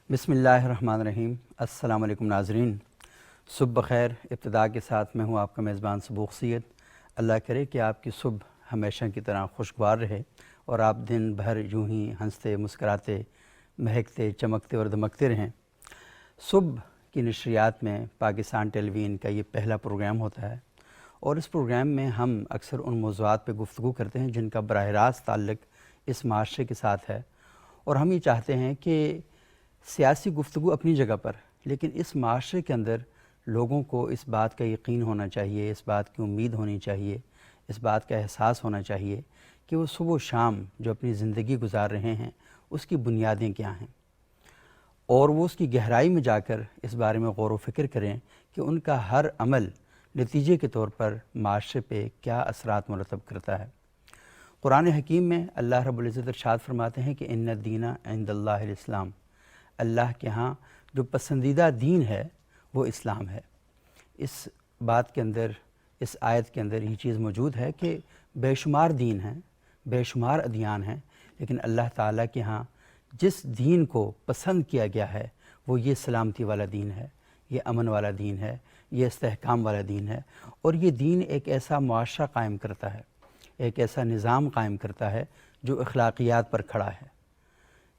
بسم اللہ الرحمن الرحیم۔ السلام علیکم ناظرین، صبح بخیر۔ ابتدا کے ساتھ میں ہوں آپ کا میزبان سبوق سید۔ اللہ کرے کہ آپ کی صبح ہمیشہ کی طرح خوشگوار رہے اور آپ دن بھر یوں ہی ہنستے مسکراتے مہکتے چمکتے اور دمکتے رہیں۔ صبح کی نشریات میں پاکستان ٹیلی ویژن کا یہ پہلا پروگرام ہوتا ہے اور اس پروگرام میں ہم اکثر ان موضوعات پہ گفتگو کرتے ہیں جن کا براہ راست تعلق اس معاشرے کے ساتھ ہے، اور ہم یہ چاہتے ہیں کہ سیاسی گفتگو اپنی جگہ پر، لیکن اس معاشرے کے اندر لوگوں کو اس بات کا یقین ہونا چاہیے، اس بات کی امید ہونی چاہیے، اس بات کا احساس ہونا چاہیے کہ وہ صبح و شام جو اپنی زندگی گزار رہے ہیں اس کی بنیادیں کیا ہیں، اور وہ اس کی گہرائی میں جا کر اس بارے میں غور و فکر کریں کہ ان کا ہر عمل نتیجے کے طور پر معاشرے پہ کیا اثرات مرتب کرتا ہے۔ قرآن حکیم میں اللہ رب العزت ارشاد فرماتے ہیں کہ ان الدین عند اللہ الاسلام، اللہ کے ہاں جو پسندیدہ دین ہے وہ اسلام ہے۔ اس بات کے اندر، اس آیت کے اندر یہ چیز موجود ہے کہ بے شمار دین ہیں، بے شمار ادیان ہیں، لیکن اللہ تعالیٰ کے ہاں جس دین کو پسند کیا گیا ہے وہ یہ سلامتی والا دین ہے، یہ امن والا دین ہے، یہ استحکام والا دین ہے، اور یہ دین ایک ایسا معاشرہ قائم کرتا ہے، ایک ایسا نظام قائم کرتا ہے جو اخلاقیات پر کھڑا ہے۔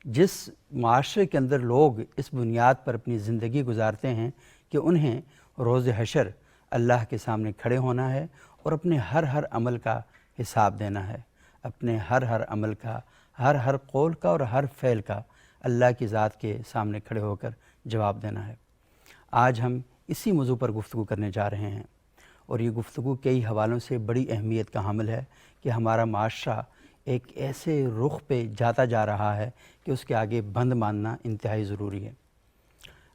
جس معاشرے کے اندر لوگ اس بنیاد پر اپنی زندگی گزارتے ہیں کہ انہیں روز حشر اللہ کے سامنے کھڑے ہونا ہے اور اپنے ہر عمل کا حساب دینا ہے، اپنے ہر عمل کا، ہر قول کا اور ہر فعل کا اللہ کی ذات کے سامنے کھڑے ہو کر جواب دینا ہے۔ آج ہم اسی موضوع پر گفتگو کرنے جا رہے ہیں، اور یہ گفتگو کئی حوالوں سے بڑی اہمیت کا حامل ہے کہ ہمارا معاشرہ ایک ایسے رخ پہ جاتا جا رہا ہے کہ اس کے آگے بند ماننا انتہائی ضروری ہے۔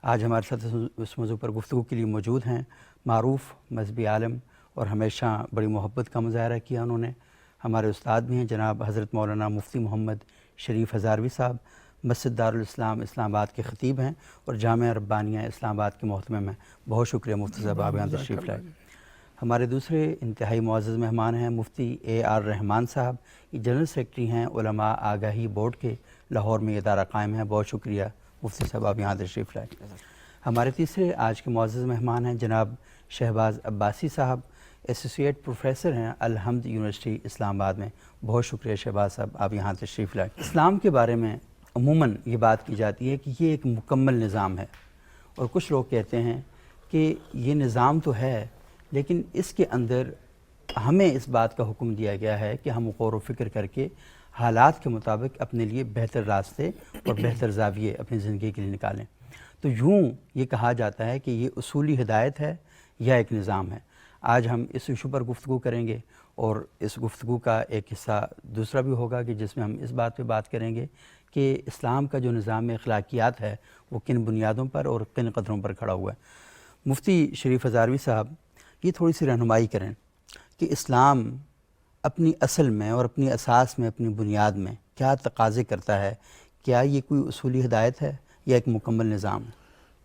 آج ہمارے ساتھ اس موضوع پر گفتگو کے لیے موجود ہیں معروف مذہبی عالم، اور ہمیشہ بڑی محبت کا مظاہرہ کیا انہوں نے، ہمارے استاد بھی ہیں جناب حضرت مولانا مفتی محمد شریف ہزاروی صاحب، مسجد دارالاسلام اسلام آباد کے خطیب ہیں اور جامعہ ربانیہ اسلام آباد کے محتمم ہیں۔ بہت شکریہ مفتی صاحب، آپ یہاں تشریف لائے۔ ہمارے دوسرے انتہائی معزز مہمان ہیں مفتی اے آر رحمان صاحب، یہ جنرل سیکرٹری ہیں علماء آگاہی بورڈ کے، لاہور میں یہ ادارہ قائم ہے۔ بہت شکریہ مفتی صاحب، آپ یہاں تشریف لائے۔ ہمارے تیسرے آج کے معزز مہمان ہیں جناب شہباز عباسی صاحب، ایسوسیٹ پروفیسر ہیں الحمد یونیورسٹی اسلام آباد میں۔ بہت شکریہ شہباز صاحب، آپ یہاں تشریف لائے۔ اسلام کے بارے میں عموماً یہ بات کی جاتی ہے کہ یہ ایک مکمل نظام ہے، اور کچھ لوگ کہتے ہیں کہ یہ نظام تو ہے لیکن اس کے اندر ہمیں اس بات کا حکم دیا گیا ہے کہ ہم غور و فکر کر کے حالات کے مطابق اپنے لیے بہتر راستے اور بہتر زاویے اپنی زندگی کے لیے نکالیں۔ تو یوں یہ کہا جاتا ہے کہ یہ اصولی ہدایت ہے یا ایک نظام ہے۔ آج ہم اس ایشو پر گفتگو کریں گے، اور اس گفتگو کا ایک حصہ دوسرا بھی ہوگا کہ جس میں ہم اس بات پہ بات کریں گے کہ اسلام کا جو نظام اخلاقیات ہے وہ کن بنیادوں پر اور کن قدروں پر کھڑا ہوا ہے۔ مفتی شریف ہزاروی صاحب، یہ تھوڑی سی رہنمائی کریں کہ اسلام اپنی اصل میں اور اپنی اساس میں، اپنی بنیاد میں کیا تقاضے کرتا ہے؟ کیا یہ کوئی اصولی ہدایت ہے یا ایک مکمل نظام ہے؟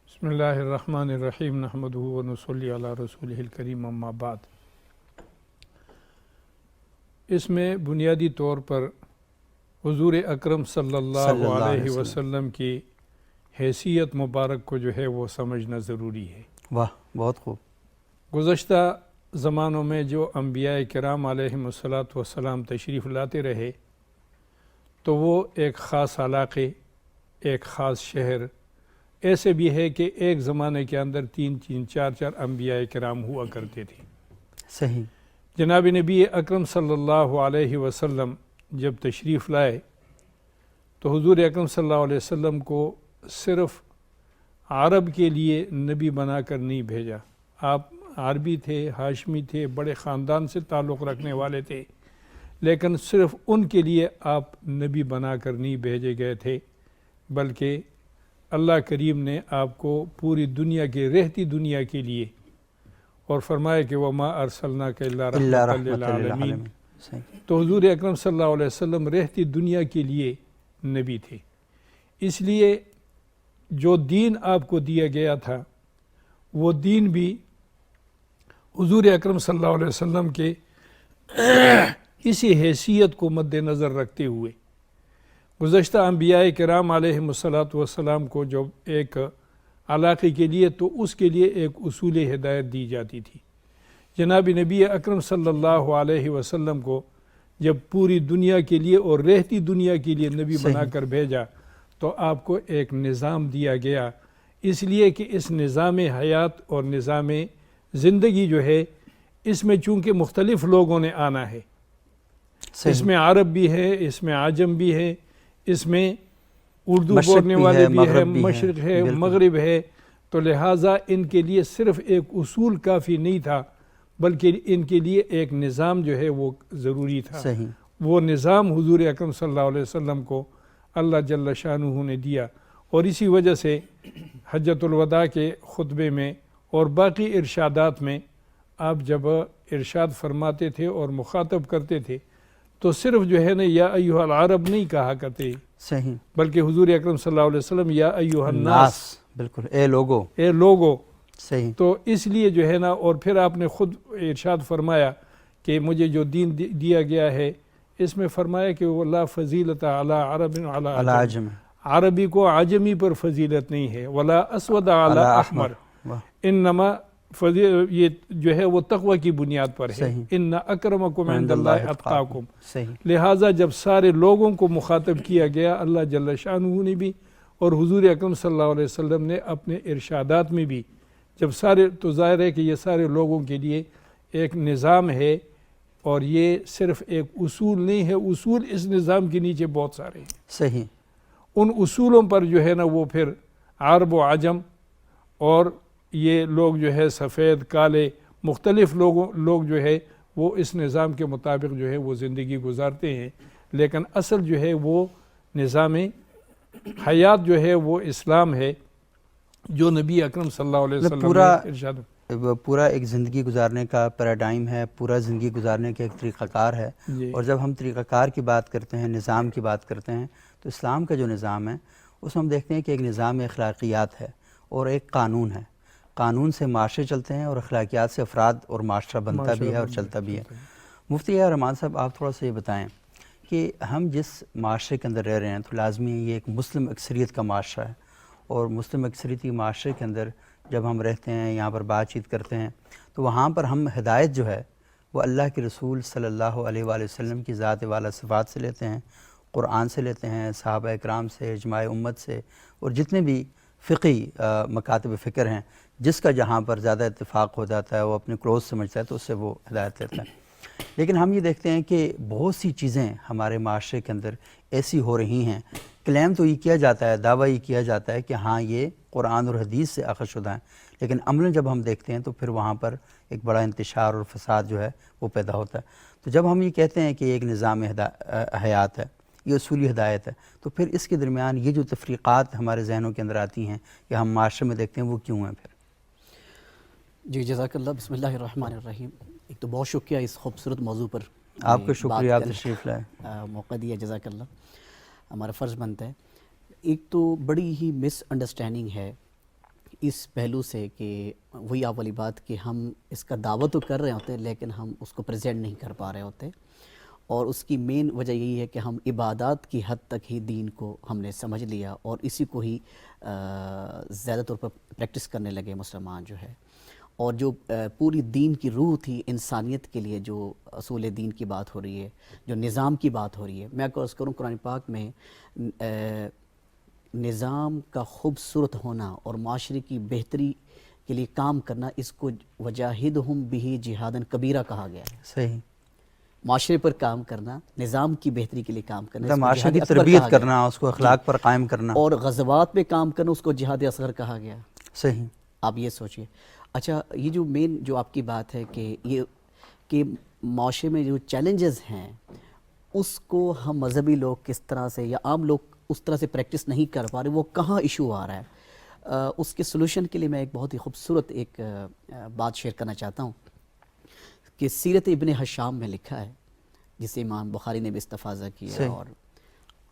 بسم اللہ الرحمن الرحیم، نحمدہ و نصلی علی رسولہ الکریم، اما بعد۔ اس میں بنیادی طور پر حضور اکرم صلی اللہ علیہ وسلم کی حیثیت مبارک کو جو ہے وہ سمجھنا ضروری ہے۔ واہ، بہت خوب۔ گزشتہ زمانوں میں جو انبیاء کرام علیہم السلام تشریف لاتے رہے تو وہ ایک خاص علاقے، ایک خاص شہر، ایسے بھی ہے کہ ایک زمانے کے اندر 3 4 انبیاء کرام ہوا کرتے تھے۔ صحیح۔ جناب نبی اکرم صلی اللہ علیہ وسلم جب تشریف لائے تو حضور اکرم صلی اللہ علیہ وسلم کو صرف عرب کے لیے نبی بنا کر نہیں بھیجا۔ آپ عربی تھے، ہاشمی تھے، بڑے خاندان سے تعلق رکھنے والے تھے، لیکن صرف ان کے لیے آپ نبی بنا کر نہیں بھیجے گئے تھے، بلکہ اللہ کریم نے آپ کو پوری دنیا کے، رہتی دنیا کے لیے، اور فرمایا کہ وَمَا أَرْسَلْنَاكَ إِلَّا رَحْمَةً لِلْعَالَمِينَ۔ تو حضور اکرم صلی اللہ علیہ وسلم رہتی دنیا کے لیے نبی تھے۔ اس لیے جو دین آپ کو دیا گیا تھا وہ دین بھی حضور اکرم صلی اللہ علیہ وسلم کے اسی حیثیت کو مد نظر رکھتے ہوئے گزشتہ انبیاء کرام علیہم السلام کو جب ایک علاقے کے لیے تو اس کے لیے ایک اصول ہدایت دی جاتی تھی. جناب نبی اکرم صلی اللہ علیہ وسلم کو جب پوری دنیا کے لیے اور رہتی دنیا کے لیے نبی بنا کر بھیجا تو آپ کو ایک نظام دیا گیا، اس لیے کہ اس نظام حیات اور نظام زندگی جو ہے اس میں چونکہ مختلف لوگوں نے آنا ہے، اس میں عرب بھی ہے، اس میں عجم بھی ہے، اس میں اردو بولنے والے بھی ہے، مشرق ہے، مغرب ہے، تو لہٰذا ان کے لیے صرف ایک اصول کافی نہیں تھا بلکہ ان کے لیے ایک نظام جو ہے وہ ضروری تھا. وہ نظام حضور اکرم صلی اللہ علیہ وسلم کو اللہ جل شانہ نے دیا، اور اسی وجہ سے حجۃ الوداع کے خطبے میں اور باقی ارشادات میں آپ جب ارشاد فرماتے تھے اور مخاطب کرتے تھے تو صرف جو ہے نا یا ایھا العرب نہیں کہا کرتے، صحیح، بلکہ حضور اکرم صلی اللہ علیہ وسلم یا ایھا الناس، بالکل، اے لوگو، اے لوگو. صحیح. تو اس لیے جو ہے نا، اور پھر آپ نے خود ارشاد فرمایا کہ مجھے جو دین دیا گیا ہے اس میں فرمایا کہ لا فضیلت علی عرب علی عجم، عربی کو عجمی پر فضیلت نہیں ہے، ولا اسود علی احمر، انما یہ جو ہے وہ تقوی کی بنیاد پر ہے. ان اکرمکم عند اللہ اتقاکم. لہٰذا جب سارے لوگوں کو مخاطب کیا گیا، اللہ جل شانہ نے بھی اور حضور اکرم صلی اللہ علیہ وسلم نے اپنے ارشادات میں بھی جب سارے، تو ظاہر ہے کہ یہ سارے لوگوں کے لیے ایک نظام ہے، اور یہ صرف ایک اصول نہیں ہے، اصول اس نظام کے نیچے بہت سارے ہیں. صحیح. ان اصولوں پر جو ہے نا وہ پھر عرب و عجم اور یہ لوگ جو ہے سفید کالے مختلف لوگ جو ہے وہ اس نظام کے مطابق جو ہے وہ زندگی گزارتے ہیں، لیکن اصل جو ہے وہ نظام حیات جو ہے وہ اسلام ہے، جو نبی اکرم صلی اللہ علیہ وسلم نے ارشاد پورا ایک زندگی گزارنے کا پیراڈائم ہے، پورا زندگی گزارنے کا ایک طریقہ کار ہے. اور جب ہم طریقہ کار کی بات کرتے ہیں، نظام کی بات کرتے ہیں، تو اسلام کا جو نظام ہے اس میں ہم دیکھتے ہیں کہ ایک نظام اخلاقیات ہے اور ایک قانون ہے. قانون سے معاشرے چلتے ہیں اور اخلاقیات سے افراد اور معاشرہ بنتا بھی ہے اور چلتا بھی ہے. مفتی رحمان صاحب، آپ تھوڑا سا یہ بتائیں کہ ہم جس معاشرے کے اندر رہ رہے ہیں تو لازمی یہ ایک مسلم اکثریت کا معاشرہ ہے، اور مسلم اکثریتی معاشرے کے اندر جب ہم رہتے ہیں، یہاں پر بات چیت کرتے ہیں، تو وہاں پر ہم ہدایت جو ہے وہ اللہ کے رسول صلی اللہ علیہ وآلہ وسلم کی ذات والا صفات سے لیتے ہیں، قرآن سے لیتے ہیں، صحابہ اکرام سے، اجماع امت سے، اور جتنے بھی فقہی مکاتب فکر ہیں جس کا جہاں پر زیادہ اتفاق ہو جاتا ہے، وہ اپنے کلوز سمجھتا ہے تو اس سے وہ ہدایت لیتا ہے. لیکن ہم یہ دیکھتے ہیں کہ بہت سی چیزیں ہمارے معاشرے کے اندر ایسی ہو رہی ہیں، کلیم تو یہ کیا جاتا ہے، دعویٰ یہ کیا جاتا ہے کہ ہاں یہ قرآن اور حدیث سے اخذ شدہ ہیں، لیکن عملاً جب ہم دیکھتے ہیں تو پھر وہاں پر ایک بڑا انتشار اور فساد جو ہے وہ پیدا ہوتا ہے. تو جب ہم یہ کہتے ہیں کہ ایک نظام حیات ہے، یہ اصولی ہدایت ہے، تو پھر اس کے درمیان یہ جو تفریقات ہمارے ذہنوں کے اندر آتی ہیں کہ ہم معاشرے میں دیکھتے ہیں، وہ کیوں ہیں پھر؟ جی جزاک اللہ. بسم اللہ الرحمن الرحیم. ایک تو بہت شکریہ اس خوبصورت موضوع پر آپ کا شکریہ، آپ تشریف لائے، موقع دیا، جزاک اللہ. ہمارا فرض بنتا ہے. ایک تو بڑی ہی مس انڈرسٹینڈنگ ہے اس پہلو سے کہ وہی آپ والی بات کہ ہم اس کا دعویٰ تو کر رہے ہوتے ہیں لیکن ہم اس کو پریزنٹ نہیں کر پا رہے ہوتے، اور اس کی مین وجہ یہی ہے کہ ہم عبادات کی حد تک ہی دین کو ہم نے سمجھ لیا اور اسی کو ہی زیادہ طور پر پریکٹس کرنے لگے مسلمان جو ہے. اور جو پوری دین کی روح تھی انسانیت کے لیے، جو اصول دین کی بات ہو رہی ہے، جو نظام کی بات ہو رہی ہے، میں عرض کروں قرآن پاک میں نظام کا خوبصورت ہونا اور معاشرے کی بہتری کے لیے کام کرنا، اس کو وجاہدہم بہ جہاداً کبیرہ کہا گیا ہے. صحیح. معاشرے پر کام کرنا، نظام کی بہتری کے لیے کام کرنا، معاشرے کی تربیت کرنا، اس کو اخلاق پر قائم کرنا، اور غزوات پہ کام کرنا، اس کو جہاد اصغر کہا گیا. صحیح. آپ یہ سوچئے. اچھا، یہ جو مین جو آپ کی بات ہے کہ یہ کہ معاشرے میں جو چیلنجز ہیں اس کو ہم مذہبی لوگ کس طرح سے یا عام لوگ اس طرح سے پریکٹس نہیں کر پا رہے، وہ کہاں ایشو آ رہا ہے، اس کے سلوشن کے لیے میں ایک بہت ہی خوبصورت ایک بات شیئر کرنا چاہتا ہوں کہ سیرت ابن حشام میں لکھا ہے، جسے امام بخاری نے بھی استفاضہ کیا، اور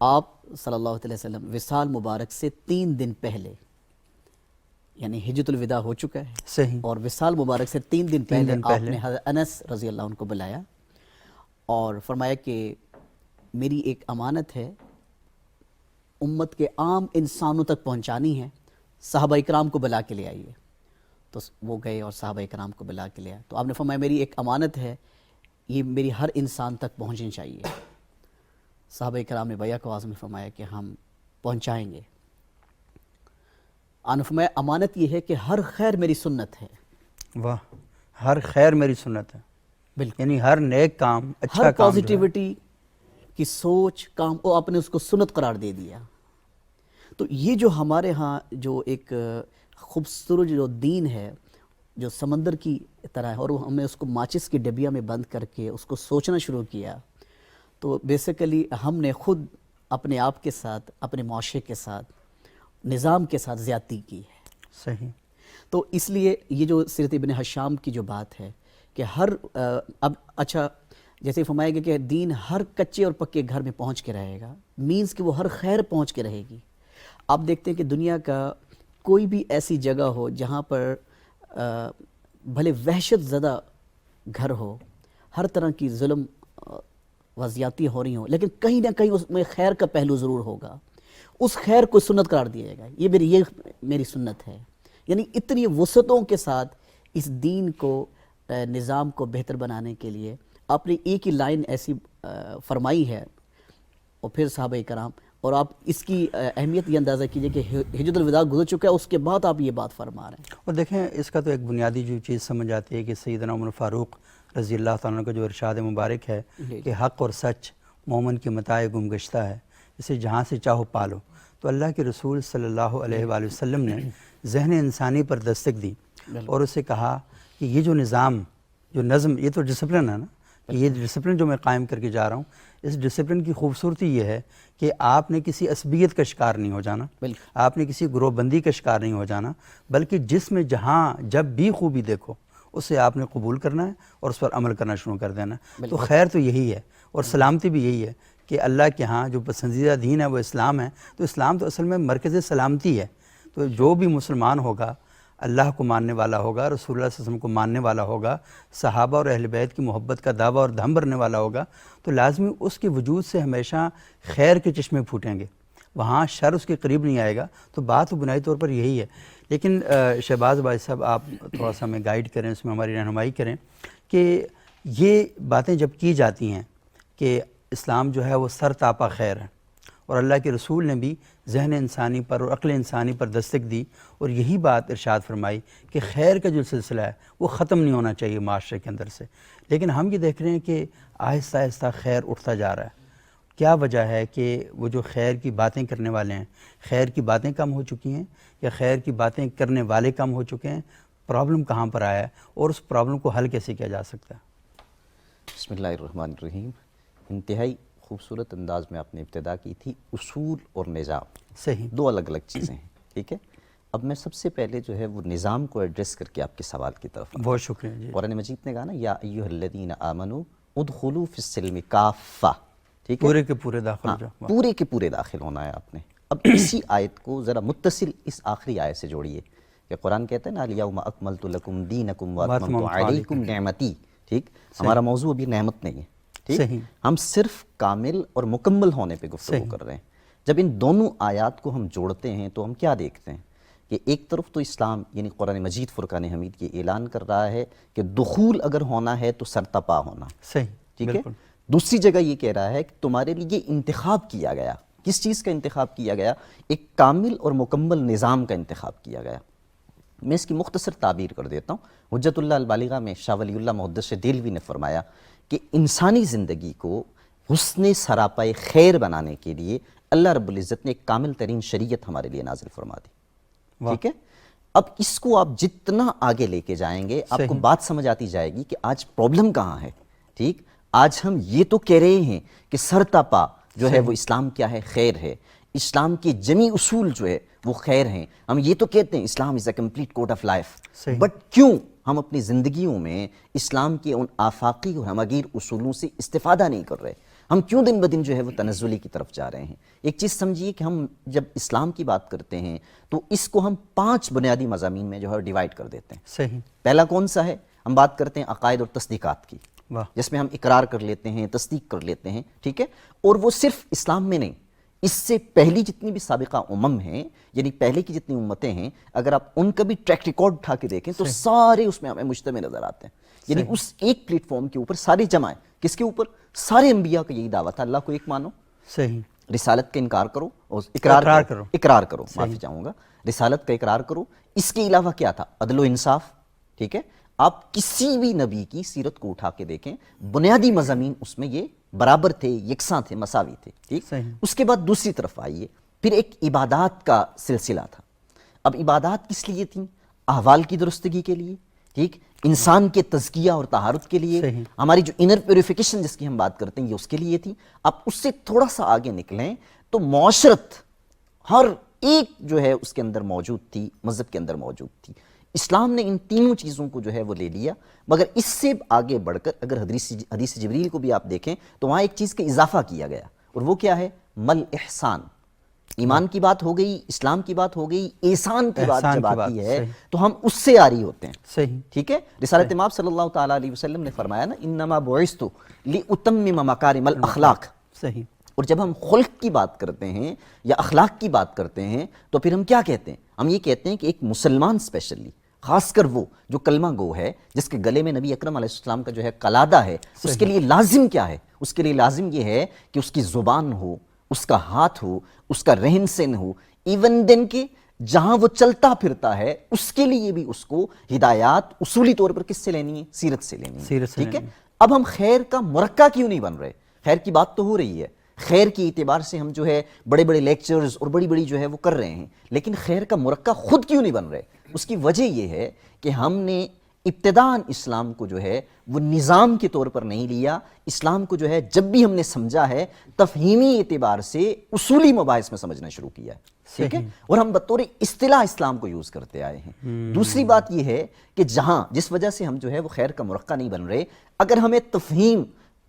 آپ صلی اللہ علیہ وسلم وصال مبارک سے 3 دن پہلے، یعنی حجۃ الوداع ہو چکا ہے، صحیح، اور وصال مبارک سے 3 دن پہلے آپ نے حضرت انس رضی اللہ عنہ کو بلایا اور فرمایا کہ میری ایک امانت ہے امت کے عام انسانوں تک پہنچانی ہے، صحابہ اکرام کو بلا کے لے آئیے۔ تو وہ گئے اور صحابہ اکرام کو بلا کے لے آئے۔ تو آپ نے فرمایا میری ایک امانت ہے، یہ میری ہر انسان تک پہنچنی چاہیے۔ صحابہ اکرام نے بیعت آواز میں فرمایا کہ ہم پہنچائیں گے۔ آپ نے فرمایا امانت یہ ہے کہ ہر خیر میری سنت ہے۔ واہ، ہر خیر میری سنت ہے، بالکل، یعنی ہر نیک کام، اچھا ہر کام جو ہے، پازیٹیوٹی کی سوچ کام وہ آپ نے اس کو سنت قرار دے دیا۔ تو یہ جو ہمارے ہاں جو ایک خوبصورت جو دین ہے، جو سمندر کی طرح ہے، اور ہم نے اس کو ماچس کی ڈبیا میں بند کر کے اس کو سوچنا شروع کیا، تو بیسیکلی ہم نے خود اپنے آپ کے ساتھ، اپنے معاشرے کے ساتھ، نظام کے ساتھ زیادتی کی ہے۔ صحیح۔ تو اس لیے یہ جو سیرت ابن حشام کی جو بات ہے کہ ہر اب اچھا جیسے فرمایا گیا کہ دین ہر کچے اور پکے گھر میں پہنچ کے رہے گا، مینز کہ وہ ہر خیر پہنچ کے رہے گی۔ آپ دیکھتے ہیں کہ دنیا کا کوئی بھی ایسی جگہ ہو جہاں پر بھلے وحشت زدہ گھر ہو، ہر طرح کی ظلم و زیادتی ہو رہی ہوں، لیکن کہیں نہ کہیں اس میں خیر کا پہلو ضرور ہوگا، اس خیر کو سنت قرار دیا جائے گا، یہ میری سنت ہے۔ یعنی اتنی وسعتوں کے ساتھ اس دین کو، نظام کو بہتر بنانے کے لیے آپ نے ایک ہی لائن ایسی فرمائی ہے، اور پھر صحابہ کرام، اور آپ اس کی اہمیت یہ اندازہ کیجئے کہ حجۃ الوداع گزر چکا ہے، اس کے بعد آپ یہ بات فرما رہے ہیں۔ اور دیکھیں اس کا تو ایک بنیادی جو چیز سمجھ آتی ہے کہ سیدنا عمر فاروق رضی اللہ تعالیٰ عنہ کا جو ارشاد مبارک ہے کہ حق اور سچ مومن کی متاع گم گشتہ ہے، اسے جہاں سے چاہو پالو۔ تو اللہ کے رسول صلی اللہ علیہ وآلہ وسلم نے ذہن انسانی پر دستک دی اور اسے کہا کہ یہ جو نظام، جو نظم، یہ تو ڈسپلن ہے نا، کہ یہ ڈسپلن جو میں قائم کر کے جا رہا ہوں، اس ڈسپلن کی خوبصورتی یہ ہے کہ آپ نے کسی عصبیت کا شکار نہیں ہو جانا، آپ نے کسی گروہ بندی کا شکار نہیں ہو جانا، بلکہ جس میں جہاں جب بھی خوبی دیکھو اسے آپ نے قبول کرنا ہے اور اس پر عمل کرنا شروع کر دینا ہے۔ تو خیر تو یہی ہے، اور سلامتی بھی یہی ہے کہ اللہ کے ہاں جو پسندیدہ دین ہے وہ اسلام ہے۔ تو اسلام تو اصل میں مرکز سلامتی ہے۔ تو جو بھی مسلمان ہوگا، اللہ کو ماننے والا ہوگا، رسول اللہ صلی اللہ علیہ وسلم کو ماننے والا ہوگا، صحابہ اور اہل بیت کی محبت کا دعویٰ اور دھم بھرنے والا ہوگا، تو لازمی اس کے وجود سے ہمیشہ خیر کے چشمے پھوٹیں گے، وہاں شر اس کے قریب نہیں آئے گا۔ تو بات بنیادی طور پر یہی ہے۔ لیکن شہباز بھائی صاحب، آپ تھوڑا سا ہمیں گائیڈ کریں، اس میں ہماری رہنمائی کریں کہ یہ باتیں جب کی جاتی ہیں کہ اسلام جو ہے وہ سر تاپا خیر ہے، اور اللہ کے رسول نے بھی ذہن انسانی پر اور عقل انسانی پر دستک دی، اور یہی بات ارشاد فرمائی کہ خیر کا جو سلسلہ ہے وہ ختم نہیں ہونا چاہیے معاشرے کے اندر سے۔ لیکن ہم یہ دیکھ رہے ہیں کہ آہستہ آہستہ خیر اٹھتا جا رہا ہے۔ کیا وجہ ہے کہ وہ جو خیر کی باتیں کرنے والے ہیں، خیر کی باتیں کم ہو چکی ہیں، یا خیر کی باتیں کرنے والے کم ہو چکے ہیں؟ پرابلم کہاں پر آیا ہے، اور اس پرابلم کو حل کیسے کیا جا سکتا ہے؟ بسم اللہ الرحمن الرحیم۔ انتہائی خوبصورت انداز میں آپ نے ابتدا کی تھی۔ اصول اور نظام صحیح، دو الگ الگ چیزیں ہیں، ٹھیک ہے۔ اب میں سب سے پہلے جو ہے وہ نظام کو ایڈریس کر کے آپ کے سوال کی طرف آؤں۔ بہت شکریہ جی۔ قرآن مجید نے کہا نا یا ایھا الذین آمنوا ادخلوا فی السلم کافہ، ٹھیک ہے، پورے کے پورے داخل ہو جاؤ۔ پورے کے پورے داخل ہونا ہے آپ نے۔ اب اسی آیت کو ذرا متصل اس آخری آیت سے جوڑیے کہ قرآن کہتا ہے نا الیوم اکملت لکم دینکم واتممت علیکم نعمتی، ٹھیک۔ ہمارا موضوع ابھی نعمت نہیں ہے، ٹھیک، ہم صرف کامل اور مکمل ہونے پہ گفتگو کر رہے ہیں۔ جب ان دونوں آیات کو ہم جوڑتے ہیں تو ہم کیا دیکھتے ہیں کہ ایک طرف تو اسلام یعنی قرآن مجید فرقان حمید یہ اعلان کر رہا ہے کہ دخول اگر ہونا ہے تو سرتپا ہونا، صحیح، ٹھیک ہے۔ دوسری جگہ یہ کہہ رہا ہے کہ تمہارے لیے انتخاب کیا گیا، کس چیز کا انتخاب کیا گیا؟ ایک کامل اور مکمل نظام کا انتخاب کیا گیا۔ میں اس کی مختصر تعبیر کر دیتا ہوں۔ حجت اللہ البالغہ میں شاہ ولی اللہ محدث دہلوی نے فرمایا کہ انسانی زندگی کو حسن سراپائے خیر بنانے کے لیے اللہ رب العزت نے ایک کامل ترین شریعت ہمارے لیے نازل فرما دی، ٹھیک ہے۔ اب اس کو آپ جتنا آگے لے کے جائیں گے آپ کو بات سمجھ آتی جائے گی کہ آج پرابلم کہاں ہے، ٹھیک۔ آج ہم یہ تو کہہ رہے ہیں کہ سرتاپا جو ہے وہ اسلام کیا ہے؟ خیر ہے، اسلام کے جمی اصول جو ہے وہ خیر ہیں، ہم یہ تو کہتے ہیں Islam is a complete code of life, but کیوں ہم اپنی زندگیوں میں اسلام کے ان آفاقی اور ہمگیر اصولوں سے استفادہ نہیں کر رہے؟ ہم کیوں دن بدن جو ہے وہ تنزلی کی طرف جا رہے ہیں؟ ایک چیز سمجھیے کہ ہم جب اسلام کی بات کرتے ہیں تو اس کو ہم 5 بنیادی مضامین میں جو ہے ڈیوائیڈ کر دیتے ہیں۔ صحیح۔ پہلا کون سا ہے؟ ہم بات کرتے ہیں عقائد اور تصدیقات کی، جس میں ہم اقرار کر لیتے ہیں، تصدیق کر لیتے ہیں، ٹھیک ہے۔ اور وہ صرف اسلام میں نہیں، اس سے پہلی جتنی بھی سابقہ امم ہیں، یعنی پہلے کی جتنی امتیں ہیں، اگر آپ ان کا بھی ٹریک ریکارڈ اٹھا کے دیکھیں تو سارے اس میں ہمیں مجتمع نظر آتے ہیں. یعنی اس ایک پلیٹ فارم کے اوپر سارے جمع ہیں. کس کے اوپر؟ سارے انبیاء کا یہی دعویٰ تھا، اللہ کو ایک مانو، صحیح، رسالت کا انکار کرو اور اقرار کرو، معافی چاہوں گا، رسالت کا اقرار کرو. اس کے علاوہ کیا تھا؟ عدل و انصاف. ٹھیک ہے، آپ کسی بھی نبی کی سیرت کو اٹھا کے دیکھیں، بنیادی مضامین اس میں یہ برابر تھے، یکساں تھے، مساوی تھے. ٹھیک، اس کے بعد دوسری طرف آئیے، پھر ایک عبادات کا سلسلہ تھا. اب عبادات کس لیے تھیں؟ احوال کی درستگی کے لیے، ٹھیک، انسان کے تزکیہ اور طہارت کے لیے، ہماری جو انر پیوریفیکیشن جس کی ہم بات کرتے ہیں یہ اس کے لیے تھی. آپ اس سے تھوڑا سا آگے نکلیں تو معاشرت ہر ایک جو ہے اس کے اندر موجود تھی، مذہب کے اندر موجود تھی. اسلام نے ان تینوں چیزوں کو جو ہے وہ لے لیا، مگر اس سے آگے بڑھ کر اگر حدیث جبریل کو بھی آپ دیکھیں تو وہاں ایک چیز کا اضافہ کیا گیا، اور وہ کیا ہے؟ مل احسان. ایمان کی بات ہو گئی، اسلام کی بات ہو گئی، احسان کی بات جب آتی ہے تو ہم اس سے آری ہوتے ہیں. صحیح، ٹھیک ہے، رسالت امام صلی اللہ تعالیٰ علیہ وسلم نے فرمایا نا، انما بعثت لاتمم مکارم الاخلاق. صحیح. اور جب ہم خلق کی بات کرتے ہیں یا اخلاق کی بات کرتے ہیں تو پھر ہم کیا کہتے ہیں؟ ہم یہ کہتے ہیں کہ ایک مسلمان اسپیشلی، خاص کر وہ جو کلمہ گو ہے، جس کے گلے میں نبی اکرم علیہ السلام کا جو ہے قلادہ ہے، اس کے لیے لازم کیا ہے؟ اس کے لیے لازم یہ ہے کہ اس کی زبان ہو، اس کا ہاتھ ہو، اس کا رہن سہن ہو، ایون دن کے جہاں وہ چلتا پھرتا ہے اس کے لیے بھی اس کو ہدایات اصولی طور پر کس سے لینی ہے؟ سیرت سے لینی ہے. ٹھیک ہے، اب ہم خیر کا مرکہ کیوں نہیں بن رہے؟ خیر کی بات تو ہو رہی ہے، خیر کی اعتبار سے ہم جو ہے بڑے بڑے لیکچرز اور بڑی بڑی جو ہے وہ کر رہے ہیں، لیکن خیر کا مرکہ خود کیوں نہیں بن رہے؟ اس کی وجہ یہ ہے کہ ہم نے ابتداءً اسلام کو جو ہے وہ نظام کے طور پر نہیں لیا. اسلام کو جو ہے جب بھی ہم نے سمجھا ہے تفہیمی اعتبار سے اصولی مباحث میں سمجھنا شروع کیا ہے. ٹھیک ہے، اور ہم بطور اصطلاح اسلام کو یوز کرتے آئے ہیں. دوسری بات یہ ہے کہ جس وجہ سے ہم جو ہے وہ خیر کا مرکہ نہیں بن رہے، اگر ہمیں تفہیم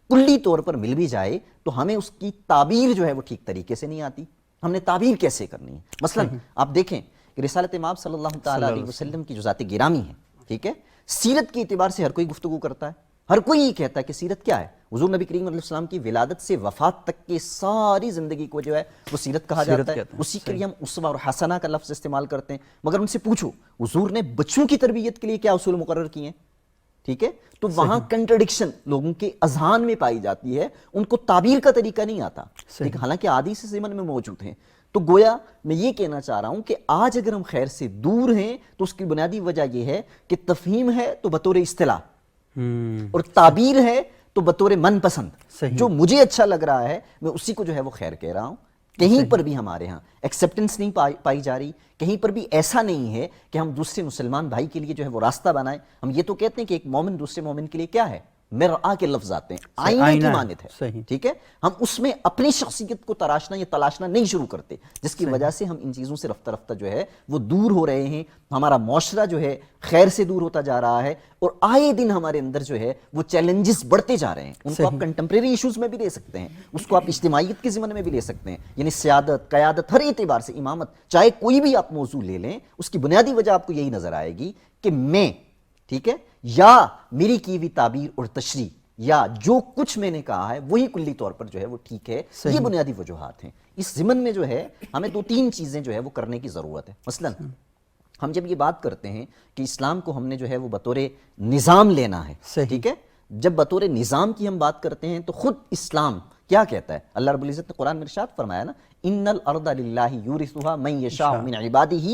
کلی طور پر مل بھی جائے تو ہمیں اس کی تعبیر جو ہے وہ ٹھیک طریقے سے نہیں آتی. ہم نے تعبیر کیسے کرنی ہے؟ مثلا آپ دیکھیں کہ رسالت امام صلی اللہ تعالیٰ علیہ وسلم کی جو ذات گرامی ہے، ٹھیک ہے، سیرت کے اعتبار سے ہر کوئی گفتگو کرتا ہے، ہر کوئی یہ کہتا ہے کہ سیرت کیا ہے. حضور نبی کریم علیہ السلام کی ولادت سے وفات تک کی ساری زندگی کو جو ہے وہ سیرت کہا جاتا ہے. اسی کے لیے ہم اسوہ اور حسنہ کا لفظ استعمال کرتے ہیں. مگر ان سے پوچھو حضور نے بچوں کی تربیت کے لیے کیا اصول مقرر کیے ہیں؟ ٹھیک ہے، تو وہاں کنٹرڈکشن لوگوں کے اذہان میں پائی جاتی ہے، ان کو تعبیر کا طریقہ نہیں آتا. حالانکہ احادیث ضمن میں موجود ہیں. تو گویا میں یہ کہنا چاہ رہا ہوں کہ آج اگر ہم خیر سے دور ہیں تو اس کی بنیادی وجہ یہ ہے کہ تفہیم ہے تو بطور اصطلاح، اور تعبیر ہے تو بطور من پسند. جو مجھے اچھا لگ رہا ہے میں اسی کو جو ہے وہ خیر کہہ رہا ہوں. کہیں پر بھی ہمارے ہاں ایکسیپٹنس نہیں پائی جا رہی، کہیں پر بھی ایسا نہیں ہے کہ ہم دوسرے مسلمان بھائی کے لیے جو ہے وہ راستہ بنائیں. ہم یہ تو کہتے ہیں کہ ایک مومن دوسرے مومن کے لیے کیا ہے؟ مرآ کے لفظ آتے ہیں، آئینے کی مانند ہے. ٹھیک ہے، ہم اس میں اپنی شخصیت کو تراشنا یا تلاشنا نہیں شروع کرتے، جس کی وجہ سے ہم ان چیزوں سے رفتہ رفتہ جو ہے وہ دور ہو رہے ہیں. ہمارا معاشرہ جو ہے خیر سے دور ہوتا جا رہا ہے، اور آئے دن ہمارے اندر جو ہے وہ چیلنجز بڑھتے جا رہے ہیں. ان کو آپ کنٹمپریری ایشوز میں بھی لے سکتے ہیں، اس کو آپ اجتماعیت کے ضمن میں بھی لے سکتے ہیں، یعنی سیادت، قیادت، ہر اعتبار سے امامت، چاہے کوئی بھی آپ موضوع لے لیں، اس کی بنیادی وجہ آپ کو یہی نظر آئے گی کہ میں، ٹھیک ہے، یا میری کی ہوئی تعبیر اور تشریح یا جو کچھ میں نے کہا ہے وہی کلی طور پر جو ہے وہ ٹھیک ہے. یہ بنیادی وجوہات ہیں. اس ضمن میں جو ہے ہمیں 2-3 چیزیں جو ہے وہ کرنے کی ضرورت ہے. مثلا ہم جب یہ بات کرتے ہیں کہ اسلام کو ہم نے جو ہے وہ بطور نظام لینا ہے، ٹھیک ہے، جب بطور نظام کی ہم بات کرتے ہیں تو خود اسلام کیا کہتا ہے؟ اللہ رب العزت نے قرآن میں ارشاد فرمایا نا، ان الارض للہ یورثھا من یشاء من عبادہ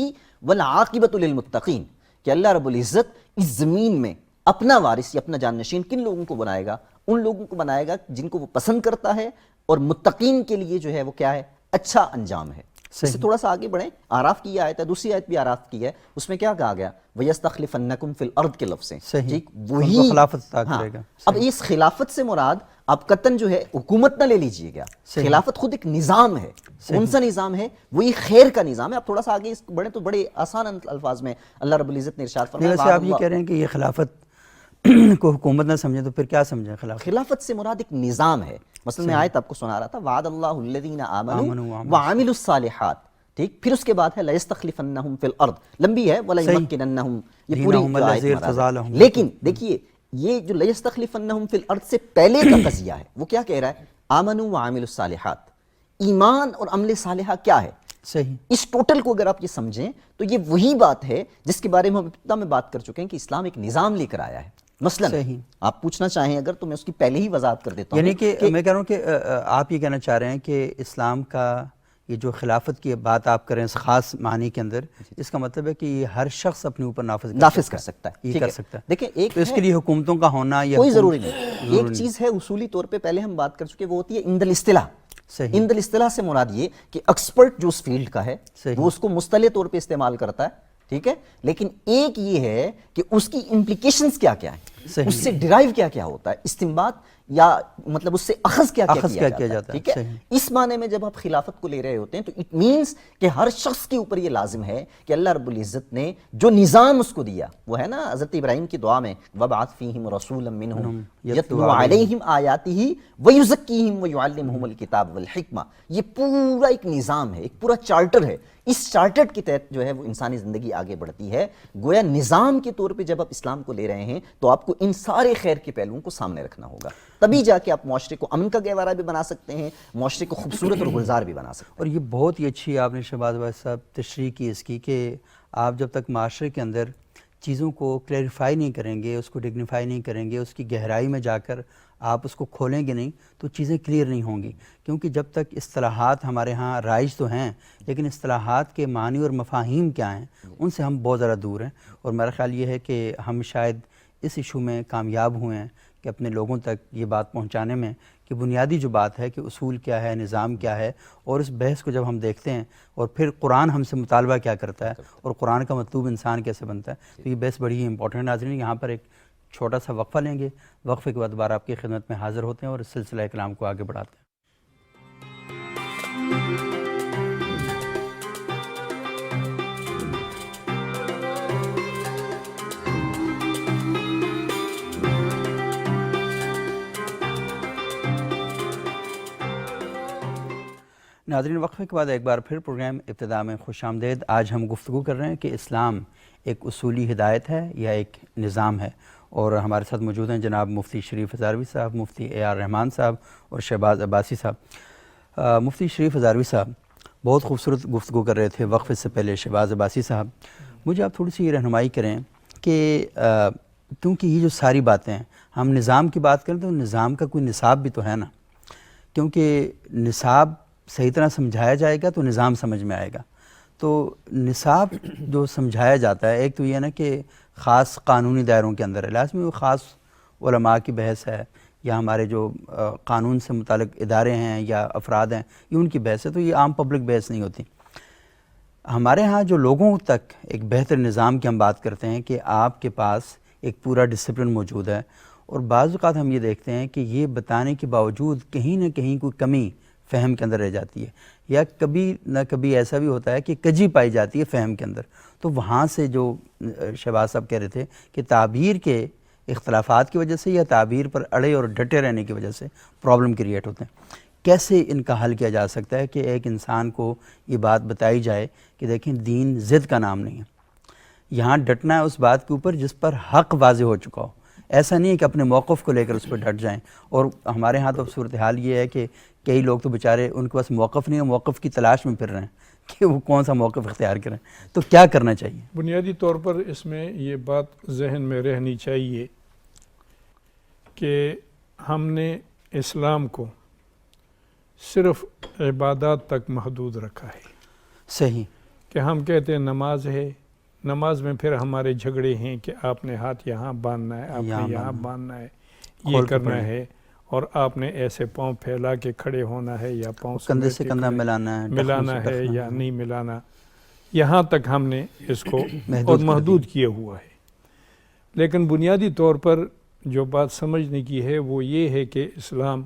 والعاقبۃ للمتقین، کہ اللہ رب العزت اس زمین میں اپنا وارث یا اپنا جانشین کن لوگوں کو بنائے گا؟ ان لوگوں کو بنائے گا جن کو وہ پسند کرتا ہے، اور متقین کے لیے جو ہے وہ کیا ہے؟ اچھا انجام ہے. اس سے تھوڑا سا آگے بڑھیں، آراف کی آیت ہے، دوسری آیت بھی آراف کی ہے، اس میں کیا کہا گیا؟ وَيَسْتَخْلِفَنَّكُمْ فِي الْأَرْضِ کے لفظ ہیں، ٹھیک، وہی خلافت عطا کرے گا. اب اس خلافت سے مراد آپ قطن جو ہے حکومت نہ لے لیجئے گا، خلافت خود ایک نظام ہے. کون سا نظام ہے؟ وہی خیر کا نظام ہے. آپ تھوڑا سا آگے بڑھیں تو بڑے آسان الفاظ میں اللہ رب العزت نے ارشاد فرمایا. ویسے آپ یہ کہہ رہے ہیں کہ یہ خلافت کو حکومت نہ سمجھے تو پھر کیا سمجھیں؟ خلافت سے مراد ایک نظام ہے. مثلا میں آیت آپ کو سنا رہا تھا، وعد اللہ الذین آمنوا وعملوا الصالحات، ٹھیک، پھر اس کے بعد ہے لَيَسْتَخْلِفَنَّهُمْ فِي الْأَرْضِ، لَمبی ہے وَلَيُمَكِّنَنَّهُمْ، یہ پوری آیت مراد ہے. لیکن دیکھیے یہ جو لَيَسْتَخْلِفَنَّهُمْ فِي الْأَرْضِ سے پہلے کا قضیہ ہے وہ کیا کہہ رہا ہے؟ آمنوا وعملوا الصالحات. ایمان اور عمل صالحہ کیا ہے. صحیح. اس ٹوٹل کو اگر آپ یہ سمجھیں تو یہ وہی بات ہے جس کے بارے میں ہم ابتدا میں بات کر چکے ہیں کہ اسلام ایک نظام لے کر آیا ہے. مثلا آپ پوچھنا چاہیں اگر تو میں اس کی پہلے ہی وضاحت کر دیتا ہوں. یعنی کہ میں کہہ رہا ہوں کہ آپ یہ کہنا چاہ رہے ہیں کہ اسلام کا یہ جو خلافت کی بات آپ کریں اس خاص معنی کے اندر، اس کا مطلب ہے کہ یہ ہر شخص اپنے اوپر نافذ کر سکتا ہے. یہ کر سکتا ہے. دیکھیں ایک اس کے لیے حکومتوں کا ہونا یا کوئی ضروری نہیں. ایک چیز ہے اصولی طور پہ پہلے ہم بات کر چکے، وہ ہوتی ہے عند الاصطلاح. عند الاصطلاح سے مراد یہ کہ ایکسپرٹ جو اس فیلڈ کا ہے وہ اس کو مصطلح طور پہ استعمال کرتا ہے، ٹھیک ہے. لیکن ایک یہ ہے کہ اس کی امپلیکیشنز کیا کیا ہیں، اس سے ڈرائیو کیا کیا ہوتا ہے، استنباط یا مطلب اس سے اخذ کیا کیا جاتا ہے. ٹھیک ہے. اس معنی میں جب آپ خلافت کو لے رہے ہوتے ہیں تو اٹ مینس کہ ہر شخص کے اوپر یہ لازم ہے کہ اللہ رب العزت نے جو نظام اس کو دیا، وہ ہے نا حضرت ابراہیم کی دعا میں وَبَعَثْ فِيهِمْ رَسُولًا مِّنْهُمْ يَتْلُو عَلَيْهِمْ آيَاتِهِ وَيُزَكِّيهِمْ وَيُعَلِّمُهُمُ الْكِتَابَ وَالْحِكْمَةَ. یہ پورا ایک نظام ہے، ایک پورا چارٹر ہے. اس چارٹر کے تحت جو ہے وہ انسانی زندگی آگے بڑھتی ہے. گویا نظام کے طور پہ جب آپ اسلام کو لے رہے ہیں تو آپ کو ان سارے خیر کے پہلوؤں کو سامنے رکھنا ہوگا، تبھی جا کے آپ معاشرے کو امن کا گہوارہ بھی بنا سکتے ہیں، معاشرے کو خوبصورت اور گلزار بھی بنا سکتے ہیں. اور یہ بہت ہی اچھی آپ نے شہباز بھائی صاحب تشریح کی اس کی کہ آپ جب تک معاشرے کے اندر چیزوں کو کلیریفائی نہیں کریں گے، اس کو ڈگنیفائی نہیں کریں گے، اس کی گہرائی میں جا کر آپ اس کو کھولیں گے نہیں تو چیزیں کلیئر نہیں ہوں گی. کیونکہ جب تک اصطلاحات ہمارے ہاں رائج تو ہیں لیکن اصطلاحات کے معنی اور مفاہیم کیا ہیں ان سے ہم بہت زیادہ دور ہیں. اور میرا خیال یہ ہے کہ ہم شاید اس ایشو میں کامیاب ہوئے ہیں کہ اپنے لوگوں تک یہ بات پہنچانے میں کہ بنیادی جو بات ہے کہ اصول کیا ہے، نظام کیا ہے، اور اس بحث کو جب ہم دیکھتے ہیں اور پھر قرآن ہم سے مطالبہ کیا کرتا ہے اور قرآن کا مطلوب انسان کیسے بنتا ہے، تو یہ بحث بڑی ہی امپورٹنٹ ہے. ناظرین یہاں پر ایک چھوٹا سا وقفہ لیں گے، وقفے کے بعد دوبارہ آپ کی خدمت میں حاضر ہوتے ہیں اور اس سلسلہ کلام کو آگے بڑھاتے ہیں. ناظرین وقفے کے بعد ایک بار پھر پروگرام ابتدا میں خوش آمدید. آج ہم گفتگو کر رہے ہیں کہ اسلام ایک اصولی ہدایت ہے یا ایک نظام ہے، اور ہمارے ساتھ موجود ہیں جناب مفتی شریف ہزاروی صاحب، مفتی اے آر رحمان صاحب اور شہباز عباسی صاحب. مفتی شریف ہزاروی صاحب بہت خوبصورت گفتگو کر رہے تھے وقفے سے پہلے شہباز عباسی صاحب. مجھے آپ تھوڑی سی یہ رہنمائی کریں کہ کیونکہ یہ جو ساری باتیں ہیں ہم نظام کی بات کریں تو نظام کا کوئی نصاب بھی تو ہے نا، کیونکہ نصاب صحیح طرح سمجھایا جائے گا تو نظام سمجھ میں آئے گا. تو نصاب جو سمجھایا جاتا ہے ایک تو یہ نا کہ خاص قانونی دائروں کے اندر ہے، لازمی وہ خاص علماء کی بحث ہے یا ہمارے جو قانون سے متعلق ادارے ہیں یا افراد ہیں یہ ان کی بحث ہے، تو یہ عام پبلک بحث نہیں ہوتی. ہمارے ہاں جو لوگوں تک ایک بہتر نظام کی ہم بات کرتے ہیں کہ آپ کے پاس ایک پورا ڈسپلن موجود ہے، اور بعض اوقات ہم یہ دیکھتے ہیں کہ یہ بتانے کے باوجود کہیں نہ کہیں کوئی کمی فہم کے اندر رہ جاتی ہے، یا کبھی نہ کبھی ایسا بھی ہوتا ہے کہ کجی پائی جاتی ہے فہم کے اندر. تو وہاں سے جو شہباز صاحب کہہ رہے تھے کہ تعبیر کے اختلافات کی وجہ سے یا تعبیر پر اڑے اور ڈٹے رہنے کی وجہ سے پرابلم کریٹ ہوتے ہیں، کیسے ان کا حل کیا جا سکتا ہے کہ ایک انسان کو یہ بات بتائی جائے کہ دیکھیں دین ضد کا نام نہیں ہے، یہاں ڈٹنا ہے اس بات کے اوپر جس پر حق واضح ہو چکا ہو. ایسا نہیں ہے کہ اپنے موقف کو لے کر اس پہ ڈٹ جائیں. اور ہمارے ہاں تو صورتحال یہ ہے کہ کئی لوگ تو بیچارے ان کے پاس موقف نہیں ہے، موقف کی تلاش میں پھر رہے ہیں کہ وہ کون سا موقف اختیار کریں. تو کیا کرنا چاہیے؟ بنیادی طور پر اس میں یہ بات ذہن میں رہنی چاہیے کہ ہم نے اسلام کو صرف عبادات تک محدود رکھا ہے. صحیح. کہ ہم کہتے ہیں نماز ہے، نماز میں پھر ہمارے جھگڑے ہیں کہ آپ نے ہاتھ یہاں باندھنا ہے، آپ نے یہاں باندھنا ہے، یہ کرنا ہے، اور آپ نے ایسے پاؤں پھیلا کے کھڑے ہونا ہے یا پاؤں کندھے سے کندھا ملانا ہے یا نہیں ملانا. یہاں تک ہم نے اس کو اور محدود کیا ہوا ہے. لیکن بنیادی طور پر جو بات سمجھنے کی ہے وہ یہ ہے کہ اسلام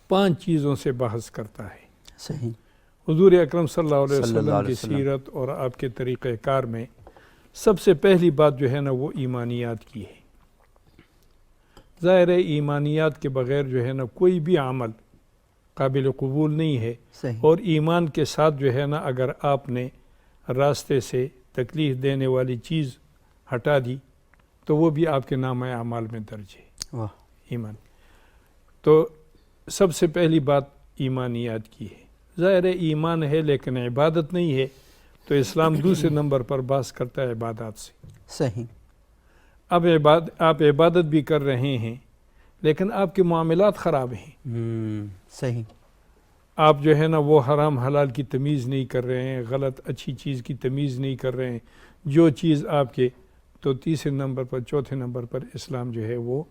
5 چیزوں سے بحث کرتا ہے. صحیح. حضور اکرم صلی اللہ علیہ وسلم کی سیرت اور آپ کے طریقہ کار میں سب سے پہلی بات جو ہے نا وہ ایمانیات کی ہے. ظاہر ہے ایمانیات کے بغیر جو ہے نا کوئی بھی عمل قابل قبول نہیں ہے. اور ایمان کے ساتھ جو ہے نا اگر آپ نے راستے سے تکلیف دینے والی چیز ہٹا دی تو وہ بھی آپ کے نامہ اعمال میں درج ہے. ایمان. تو سب سے پہلی بات ایمانیات کی ہے. ظاہر ہے ایمان ہے لیکن عبادت نہیں ہے، تو اسلام دوسرے نمبر پر بحث کرتا ہے عبادات سے. صحیح. اب آپ عبادت بھی کر رہے ہیں لیکن آپ کے معاملات خراب ہیں. صحیح. آپ جو ہے نا وہ حرام حلال کی تمیز نہیں کر رہے ہیں، غلط اچھی چیز کی تمیز نہیں کر رہے ہیں. جو چیز آپ کے، تو تیسرے نمبر پر چوتھے نمبر پر اسلام جو ہے وہ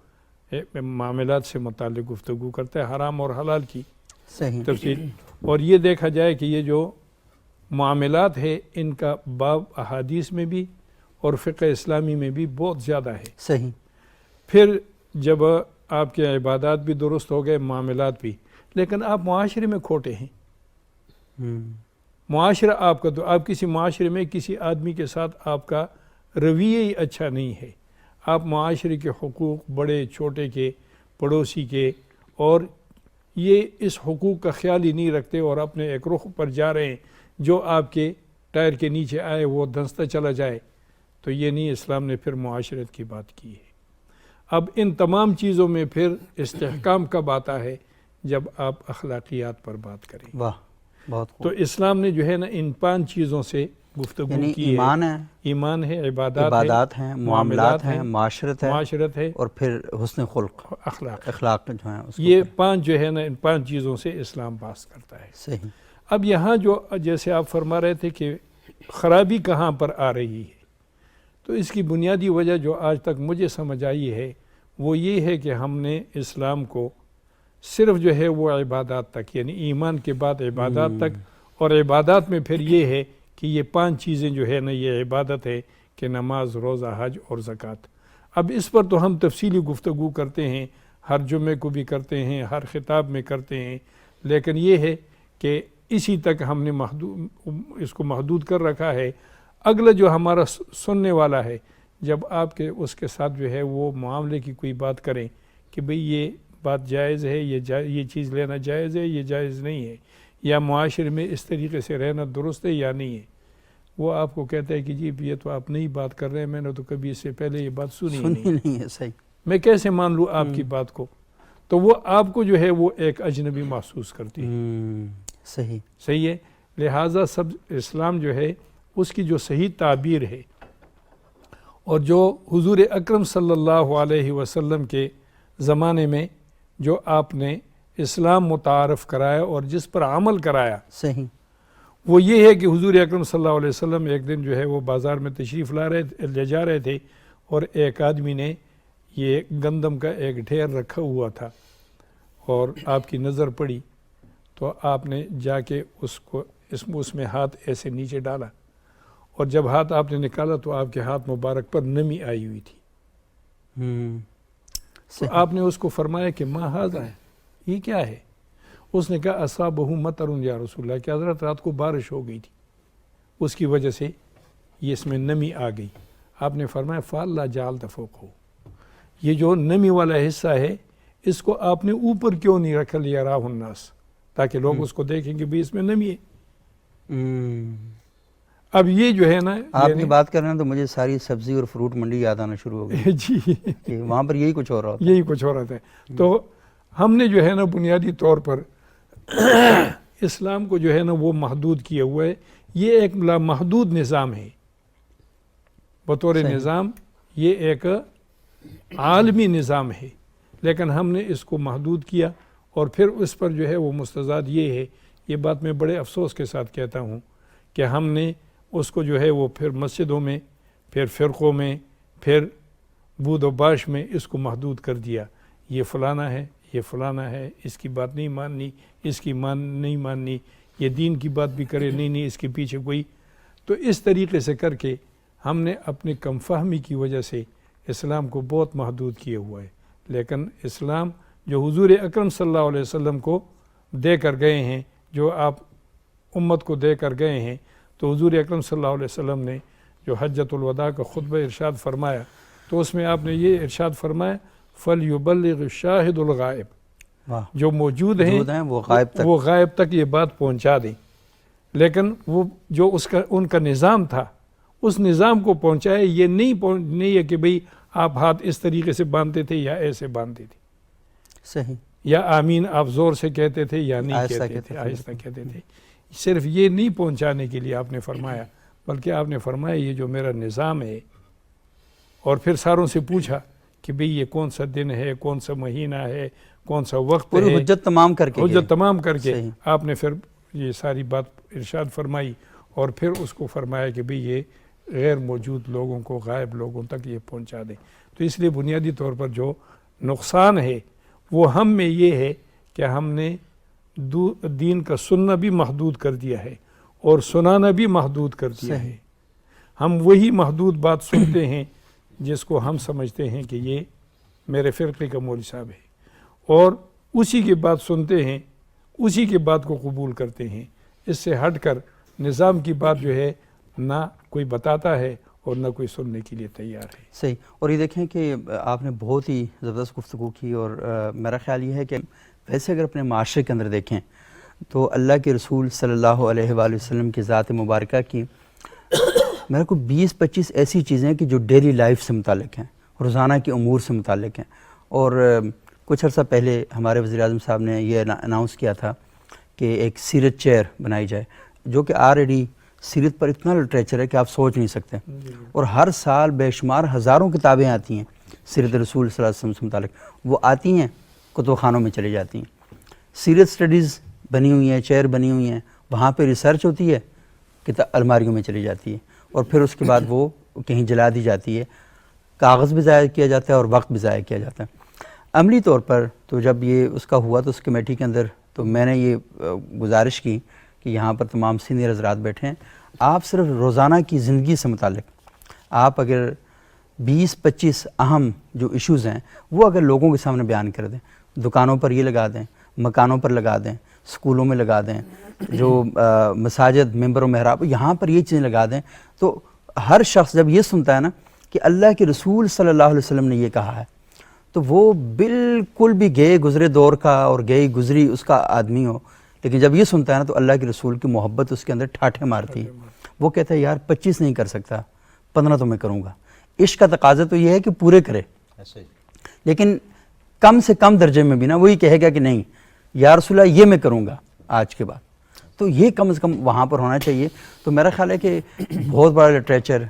معاملات سے متعلق گفتگو کرتا ہے، حرام اور حلال کی صحیح. تفصیل. اور یہ دیکھا جائے کہ یہ جو معاملات ہے ان کا باب احادیث میں بھی اور فقہ اسلامی میں بھی بہت زیادہ ہے. صحیح. پھر جب آپ کے عبادات بھی درست ہو گئے، معاملات بھی، لیکن آپ معاشرے میں کھوٹے ہیں. معاشرہ آپ کا، تو آپ کسی معاشرے میں کسی آدمی کے ساتھ آپ کا رویہ ہی اچھا نہیں ہے. آپ معاشرے کے حقوق بڑے چھوٹے کے، پڑوسی کے، اور یہ اس حقوق کا خیال ہی نہیں رکھتے اور اپنے ایک رخ پر جا رہے ہیں، جو آپ کے ٹائر کے نیچے آئے وہ دھنستا چلا جائے. تو یہ نہیں اسلام نے پھر معاشرت کی بات کی ہے. اب ان تمام چیزوں میں پھر استحکام کب آتا ہے؟ جب آپ اخلاقیات پر بات کریں. واہ، بہت خوب. تو اسلام نے جو ہے نا ان 5 چیزوں سے گفتگو یعنی کی ایمان ہے، ایمان ہے، عبادات ہیں، معاملات ہیں، معاشرت ہے اور پھر حسن خلق، اخلاق جو ہیں اس کو. یہ 5 جو ہے نا ان 5 چیزوں سے اسلام بحث کرتا ہے. صحیح. اب یہاں جو جیسے آپ فرما رہے تھے کہ خرابی کہاں پر آ رہی ہے، تو اس کی بنیادی وجہ جو آج تک مجھے سمجھ آئی ہے وہ یہ ہے کہ ہم نے اسلام کو صرف جو ہے وہ عبادات تک، یعنی ایمان کے بعد عبادات تک، اور عبادات میں پھر یہ ہے کہ یہ 5 چیزیں جو ہے نا یہ عبادت ہے کہ نماز، روزہ، حج اور زکوٰۃ. اب اس پر تو ہم تفصیلی گفتگو کرتے ہیں، ہر جمعے کو بھی کرتے ہیں، ہر خطاب میں کرتے ہیں، لیکن یہ ہے کہ اسی تک ہم نے اس کو محدود کر رکھا ہے. اگلا جو ہمارا سننے والا ہے، جب آپ کے اس کے ساتھ جو ہے وہ معاملے کی کوئی بات کریں کہ بھئی یہ بات جائز ہے، یہ چیز لینا جائز ہے، یہ جائز نہیں ہے، یا معاشرے میں اس طریقے سے رہنا درست ہے یا نہیں ہے، وہ آپ کو کہتا ہے کہ جی یہ تو آپ نئی بات کر رہے ہیں، میں نے تو کبھی اس سے پہلے یہ بات سنی نہیں ہے. صحیح. میں کیسے مان لوں آپ کی بات کو؟ تو وہ آپ کو جو ہے وہ ایک اجنبی محسوس کرتی ہے. صحیح ہے. لہٰذا اسلام جو ہے اس کی جو صحیح تعبیر ہے، اور جو حضور اکرم صلی اللہ علیہ وسلم کے زمانے میں جو آپ نے اسلام متعارف کرایا اور جس پر عمل کرایا، صحیح، وہ یہ ہے کہ حضور اکرم صلی اللہ علیہ وسلم ایک دن جو ہے وہ بازار میں تشریف لے جا رہے تھے، اور ایک آدمی نے یہ گندم کا ایک ڈھیر رکھا ہوا تھا اور آپ کی نظر پڑی، تو آپ نے جا کے اس میں ہاتھ ایسے نیچے ڈالا، اور جب ہاتھ آپ نے نکالا تو آپ کے ہاتھ مبارک پر نمی آئی ہوئی تھی. تو آپ نے اس کو فرمایا کہ ما ھذا ہے، یہ کیا ہے؟ اس نے کہا اصابہ مطر یا رسول اللہ، کہ حضرت رات کو بارش ہو گئی تھی، اس کی وجہ سے یہ اس میں نمی آ گئی. آپ نے فرمایا فَاللَّهُ جَعَلْتَ فَوْقَهُ، یہ جو نمی والا حصہ ہے اس کو آپ نے اوپر کیوں نہیں رکھا لِيَرَاهُ النَّاسُ، تاکہ لوگ اس کو دیکھیں کہ بھی اس میں نمی ہے. اب یہ جو ہے نا آپ کی بات کر رہے ہیں تو مجھے ساری سبزی اور فروٹ منڈی یاد آنا شروع ہو گئی. جی، کہ وہاں پر یہی کچھ ہو رہا یہی کچھ ہو رہا تھا. تو ہم نے جو ہے نا بنیادی طور پر اسلام کو جو ہے نا وہ محدود کیا ہوا ہے. یہ ایک لامحدود نظام ہے بطور نظام، یہ ایک عالمی نظام ہے، لیکن ہم نے اس کو محدود کیا، اور پھر اس پر جو ہے وہ مستضاد یہ ہے، یہ بات میں بڑے افسوس کے ساتھ کہتا ہوں کہ ہم نے اس کو جو ہے وہ پھر مسجدوں میں، پھر فرقوں میں، پھر بود و باش میں اس کو محدود کر دیا. یہ فلانا ہے، یہ فلانا ہے، اس کی بات نہیں ماننی، اس کی نہیں ماننی، یہ دین کی بات بھی کرے نہیں، اس کے پیچھے کوئی. تو اس طریقے سے کر کے ہم نے اپنی کم فہمی کی وجہ سے اسلام کو بہت محدود کیا ہوا ہے. لیکن اسلام جو حضور اکرم صلی اللہ علیہ وسلم کو دے کر گئے ہیں، جو آپ امت کو دے کر گئے ہیں، تو حضور اکرم صلی اللہ علیہ وسلم نے جو حجۃ الوداع کا خطبہ ارشاد فرمایا، تو اس میں آپ نے یہ ارشاد فرمایا فَلْيُبَلِّغِ الشَّاهِدُ الْغَائِبُ، جو موجود ہیں وہ غائب تک یہ بات پہنچا دیں. لیکن وہ جو ان کا نظام تھا اس نظام کو پہنچائے، یہ نہیں ہے کہ بھئی آپ ہاتھ اس طریقے سے باندھتے تھے یا ایسے باندھتے تھے. صحیح. یا آمین آپ زور سے کہتے تھے یا نہیں آہستہ کہتے کہتے تھے، تھے۔ آہستہ کہتے تھے. صرف یہ نہیں پہنچانے کے لیے آپ نے فرمایا، بلکہ آپ نے فرمایا یہ جو میرا نظام ہے، اور پھر ساروں سے پوچھا کہ بھئی یہ کون سا دن ہے، کون سا مہینہ ہے، کون سا وقت پوری ہے، حجت تمام کر کے حجت تمام کر کے صحیح۔ آپ نے پھر یہ ساری بات ارشاد فرمائی، اور پھر اس کو فرمایا کہ بھئی یہ غیر موجود لوگوں کو، غائب لوگوں تک یہ پہنچا دیں. تو اس لیے بنیادی طور پر جو نقصان ہے وہ ہم میں یہ ہے کہ ہم نے دین کا سننا بھی محدود کر دیا ہے اور سنانا بھی محدود کر دیا ہے. ہم وہی محدود بات سنتے ہیں جس کو ہم سمجھتے ہیں کہ یہ میرے فرقے کا مولوی صاحب ہے، اور اسی کی بات سنتے ہیں، اسی کی بات کو قبول کرتے ہیں. اس سے ہٹ کر نظام کی بات جو ہے نہ کوئی بتاتا ہے اور نہ کوئی سننے کے لیے تیار ہے. صحیح. اور یہ دیکھیں کہ آپ نے بہت ہی زبردست گفتگو کی، اور میرا خیال یہ ہے کہ ویسے اگر اپنے معاشرے کے اندر دیکھیں تو اللہ کے رسول صلی اللہ علیہ وآلہ وسلم کی ذات مبارکہ کی میرے کو 20-25 ایسی چیزیں کہ جو ڈیلی لائف سے متعلق ہیں، روزانہ کے امور سے متعلق ہیں. اور کچھ عرصہ پہلے ہمارے وزیر اعظم صاحب نے یہ اناؤنس کیا تھا کہ ایک سیرت چیئر بنائی جائے، جو کہ آلریڈی سیرت پر اتنا لٹریچر ہے کہ آپ سوچ نہیں سکتے، اور ہر سال بے شمار ہزاروں کتابیں آتی ہیں سیرت رسول صلی اللہ علیہ وسلم سے متعلق. وہ آتی ہیں، کتب خانوں میں چلی جاتی ہیں. سیرت سٹڈیز بنی ہوئی ہیں، چیئر بنی ہوئی ہیں، وہاں پہ ریسرچ ہوتی ہے، الماریوں میں چلی جاتی ہے، اور پھر اس کے بعد وہ کہیں جلا دی جاتی ہے. کاغذ بھی ضائع کیا جاتا ہے اور وقت بھی ضائع کیا جاتا ہے. عملی طور پر تو جب یہ اس کا ہوا تو اس کمیٹی کے اندر تو میں نے یہ گزارش کی کہ یہاں پر تمام سینئر حضرات بیٹھے ہیں، آپ صرف روزانہ کی زندگی سے متعلق آپ اگر 20-25 اہم جو ایشوز ہیں وہ اگر لوگوں کے سامنے بیان کر دیں، دکانوں پر یہ لگا دیں، مکانوں پر لگا دیں، اسکولوں میں لگا دیں، جو مساجد ممبر و محراب یہاں پر یہ چیزیں لگا دیں، تو ہر شخص جب یہ سنتا ہے نا کہ اللہ کے رسول صلی اللہ علیہ وسلم نے یہ کہا ہے، تو وہ بالکل بھی گئے گزرے دور کا اور گئی گزری اس کا آدمی ہو، لیکن جب یہ سنتا ہے نا تو اللہ کے رسول کی محبت اس کے اندر ٹھاٹھے مارتی ہے. وہ کہتا ہے یار 25 نہیں کر سکتا، 15 تو میں کروں گا. عشق کا تقاضا تو یہ ہے کہ پورے کرے، لیکن کم سے کم درجے میں بھی نا وہی کہے گا کہ نہیں یا رسول اللہ یہ میں کروں گا آج کے بعد. تو یہ کم از کم وہاں پر ہونا چاہیے. تو میرا خیال ہے کہ بہت بڑا لٹریچر،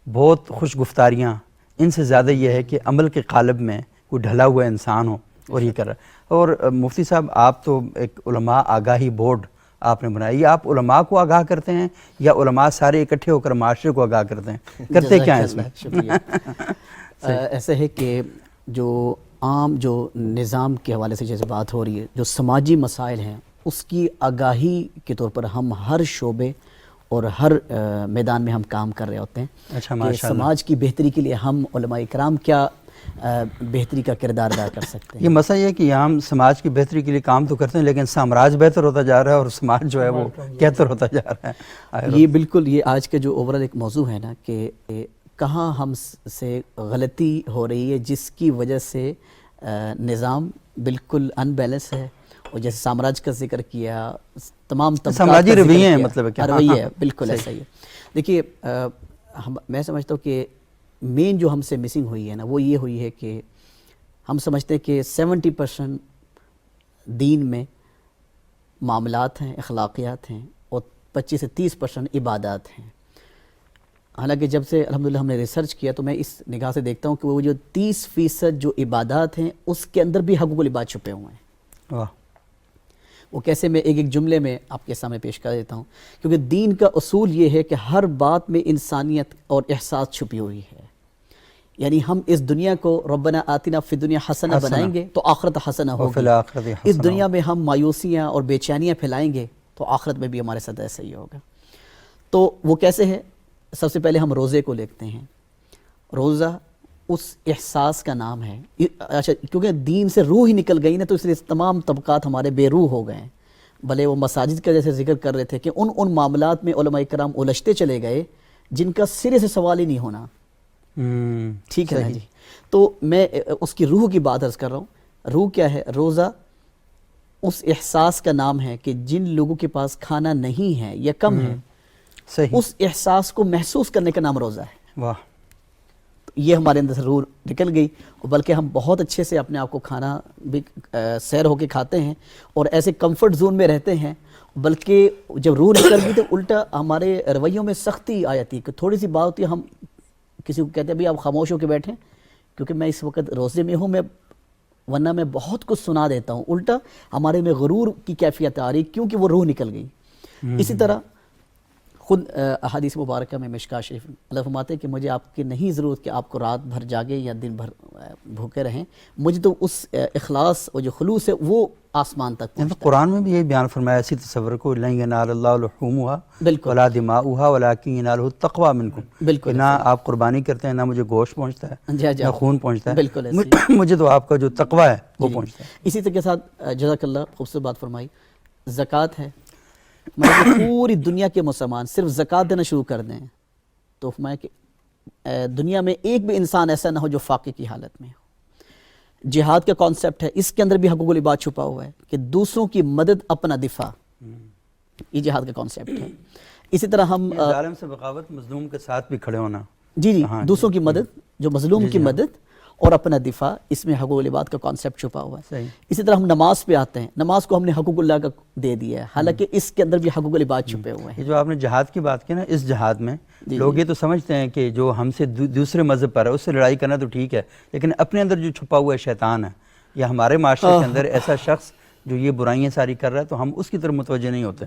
بہت خوش گفتاریاں، ان سے زیادہ یہ ہے کہ عمل کے قالب میں کوئی ڈھلا ہوا انسان ہو اور یہ کر رہا ہے. اور مفتی صاحب آپ تو ایک علماء آگاہی بورڈ آپ نے بنایا، یہ آپ علماء کو آگاہ کرتے ہیں یا علماء سارے اکٹھے ہو کر معاشرے کو آگاہ کرتے ہیں؟ کرتے کیا ہیں اس میں؟ شکریہ. ایسے ہے کہ جو عام جو نظام کے حوالے سے جیسے بات ہو رہی ہے، جو سماجی مسائل ہیں اس کی آگاہی کے طور پر ہم ہر شعبے اور ہر میدان میں ہم کام کر رہے ہوتے ہیں. اچھا، کہ ماشاء اللہ. سماج کی بہتری کے لیے ہم علماء کرام کیا بہتری کا کردار ادا کر سکتے ہیں. یہ مسئلہ یہ ہے کہ ہم سماج کی بہتری کے لیے کام تو کرتے ہیں، لیکن سامراج بہتر ہوتا جا رہا ہے اور سماج جو ہے وہ کہتر ہوتا جا رہا ہے. یہ بالکل یہ آج کا جو اوورال ایک موضوع ہے نا کہ کہاں ہم سے غلطی ہو رہی ہے جس کی وجہ سے نظام بالکل ان بیلنس ہے. اور جیسے سامراج کا ذکر کیا، تمام طبقات سماجی کا ذکر رویے ہیں، کیا. مطلب ہے کہ رویے ہے، بالکل ایسا ہی ہے. دیکھیے میں سمجھتا ہوں کہ مین جو ہم سے مسنگ ہوئی ہے نا وہ یہ ہوئی ہے کہ ہم سمجھتے ہیں کہ 70% دین میں معاملات ہیں، اخلاقیات ہیں، اور 25 سے 30% عبادات ہیں. حالانکہ جب سے الحمدللہ ہم نے ریسرچ کیا تو میں اس نگاہ سے دیکھتا ہوں کہ وہ جو 30% جو عبادات ہیں اس کے اندر بھی حقوق العباد چھپے ہوئے ہیں. واہ. وہ کیسے، میں ایک جملے میں آپ کے سامنے پیش کر دیتا ہوں. کیونکہ دین کا اصول یہ ہے کہ ہر بات میں انسانیت اور احساس چھپی ہوئی ہے. یعنی ہم اس دنیا کو ربنا آتنا فی الدنیا حسنہ بنائیں گے تو آخرت حسنہ ہوگی. اس دنیا میں ہم مایوسیاں اور بے چینیاں پھیلائیں گے تو آخرت میں بھی ہمارے ساتھ ایسا ہی ہوگا. تو وہ کیسے ہے؟ سب سے پہلے ہم روزے کو لیتے ہیں. روزہ اس احساس کا نام ہے. اچھا، کیونکہ دین سے روح ہی نکل گئی نا تو اس لیے تمام طبقات ہمارے بے روح ہو گئے ہیں. بھلے وہ مساجد کا جیسے ذکر کر رہے تھے کہ ان معاملات میں علماء کرام الجھتے چلے گئے جن کا سرے سے سوال ہی نہیں ہونا. ٹھیک ہے نا جی. تو میں اس کی روح کی بات عرض کر رہا ہوں. روح کیا ہے؟ روزہ اس احساس کا نام ہے کہ جن لوگوں کے پاس کھانا نہیں ہے یا کم ہے، صحیح، اس احساس کو محسوس کرنے کا نام روزہ ہے. واہ. یہ ہمارے اندر سے روح نکل گئی، اور بلکہ ہم بہت اچھے سے اپنے آپ کو کھانا بھی سیر ہو کے کھاتے ہیں اور ایسے کمفرٹ زون میں رہتے ہیں، بلکہ جب روح نکل گئی تو الٹا ہمارے رویوں میں سختی آ جاتی ہے کہ تھوڑی سی بات ہوتی ہے ہم کسی کو کہتے ہیں بھئی آپ خاموش ہو کے بیٹھیں کیونکہ میں اس وقت روزے میں ہوں، ورنہ میں بہت کچھ سنا دیتا ہوں، الٹا ہمارے میں غرور کی کیفیت آ رہی کیونکہ وہ روح نکل گئی۔ اسی طرح خود احادیث مبارکہ میں مشکاۃ شریف اللہ فرماتے ہیں کہ مجھے آپ کی نہیں ضرورت کہ آپ کو رات بھر جاگے یا دن بھر بھوکے رہیں، مجھے تو اس اخلاص اور جو خلوص ہے وہ آسمان تک یعنی پہنچتا قرآن میں بھی یہ بیان فرمایا، اسی تصور کو لن ینال اللہ لحومها بالکل ولا دماؤها ولکن ینالہ التقوی منکم، بالکل کہ نہ آپ قربانی کرتے ہیں، نہ مجھے گوشت پہنچتا ہے، جی نہ خون پہنچتا ہے، بالکل ایسے مجھے تو آپ کا جو تقوی ہے وہ پہنچتا ہے۔ اسی طرح کے ساتھ جزاک اللہ خوبصورت بات فرمائی، زکوٰۃ ہے، مطلب کہ پوری دنیا کے مسلمان صرف زکوٰۃ دینا شروع کر دیں تو فرمایا کہ دنیا میں ایک بھی انسان ایسا نہ ہو جو فاقے کی حالت میں ہو۔ جہاد کا کانسیپٹ ہے، اس کے اندر بھی حقوق العباد چھپا ہوا ہے کہ دوسروں کی مدد اپنا دفاع، یہ جہاد کا کانسیپٹ ہے۔ اسی طرح ہم ظالم سے بغاوت، مظلوم کے ساتھ بھی کھڑے ہونا، جی دوسروں کی مدد، جو مظلوم کی مدد اور اپنا دفاع، اس میں حقوق العباد کا کانسیپٹ چھپا ہوا ہے۔ صحیح۔ اسی طرح ہم نماز پہ آتے ہیں، نماز کو ہم نے حقوق اللہ کا دے دیا ہے، حالانکہ اس کے اندر بھی حقوق العباد چھپے ہوئے ہیں۔ یہ جو آپ نے جہاد کی بات کی نا، اس جہاد میں لوگ یہ تو سمجھتے ہیں کہ جو ہم سے دوسرے مذہب پر ہے اس سے لڑائی کرنا تو ٹھیک ہے، لیکن اپنے اندر جو چھپا ہوا ہے شیطان ہے، یا ہمارے معاشرے کے اندر ایسا شخص جو یہ برائیاں ساری کر رہا ہے، تو ہم اس کی طرف متوجہ نہیں ہوتے۔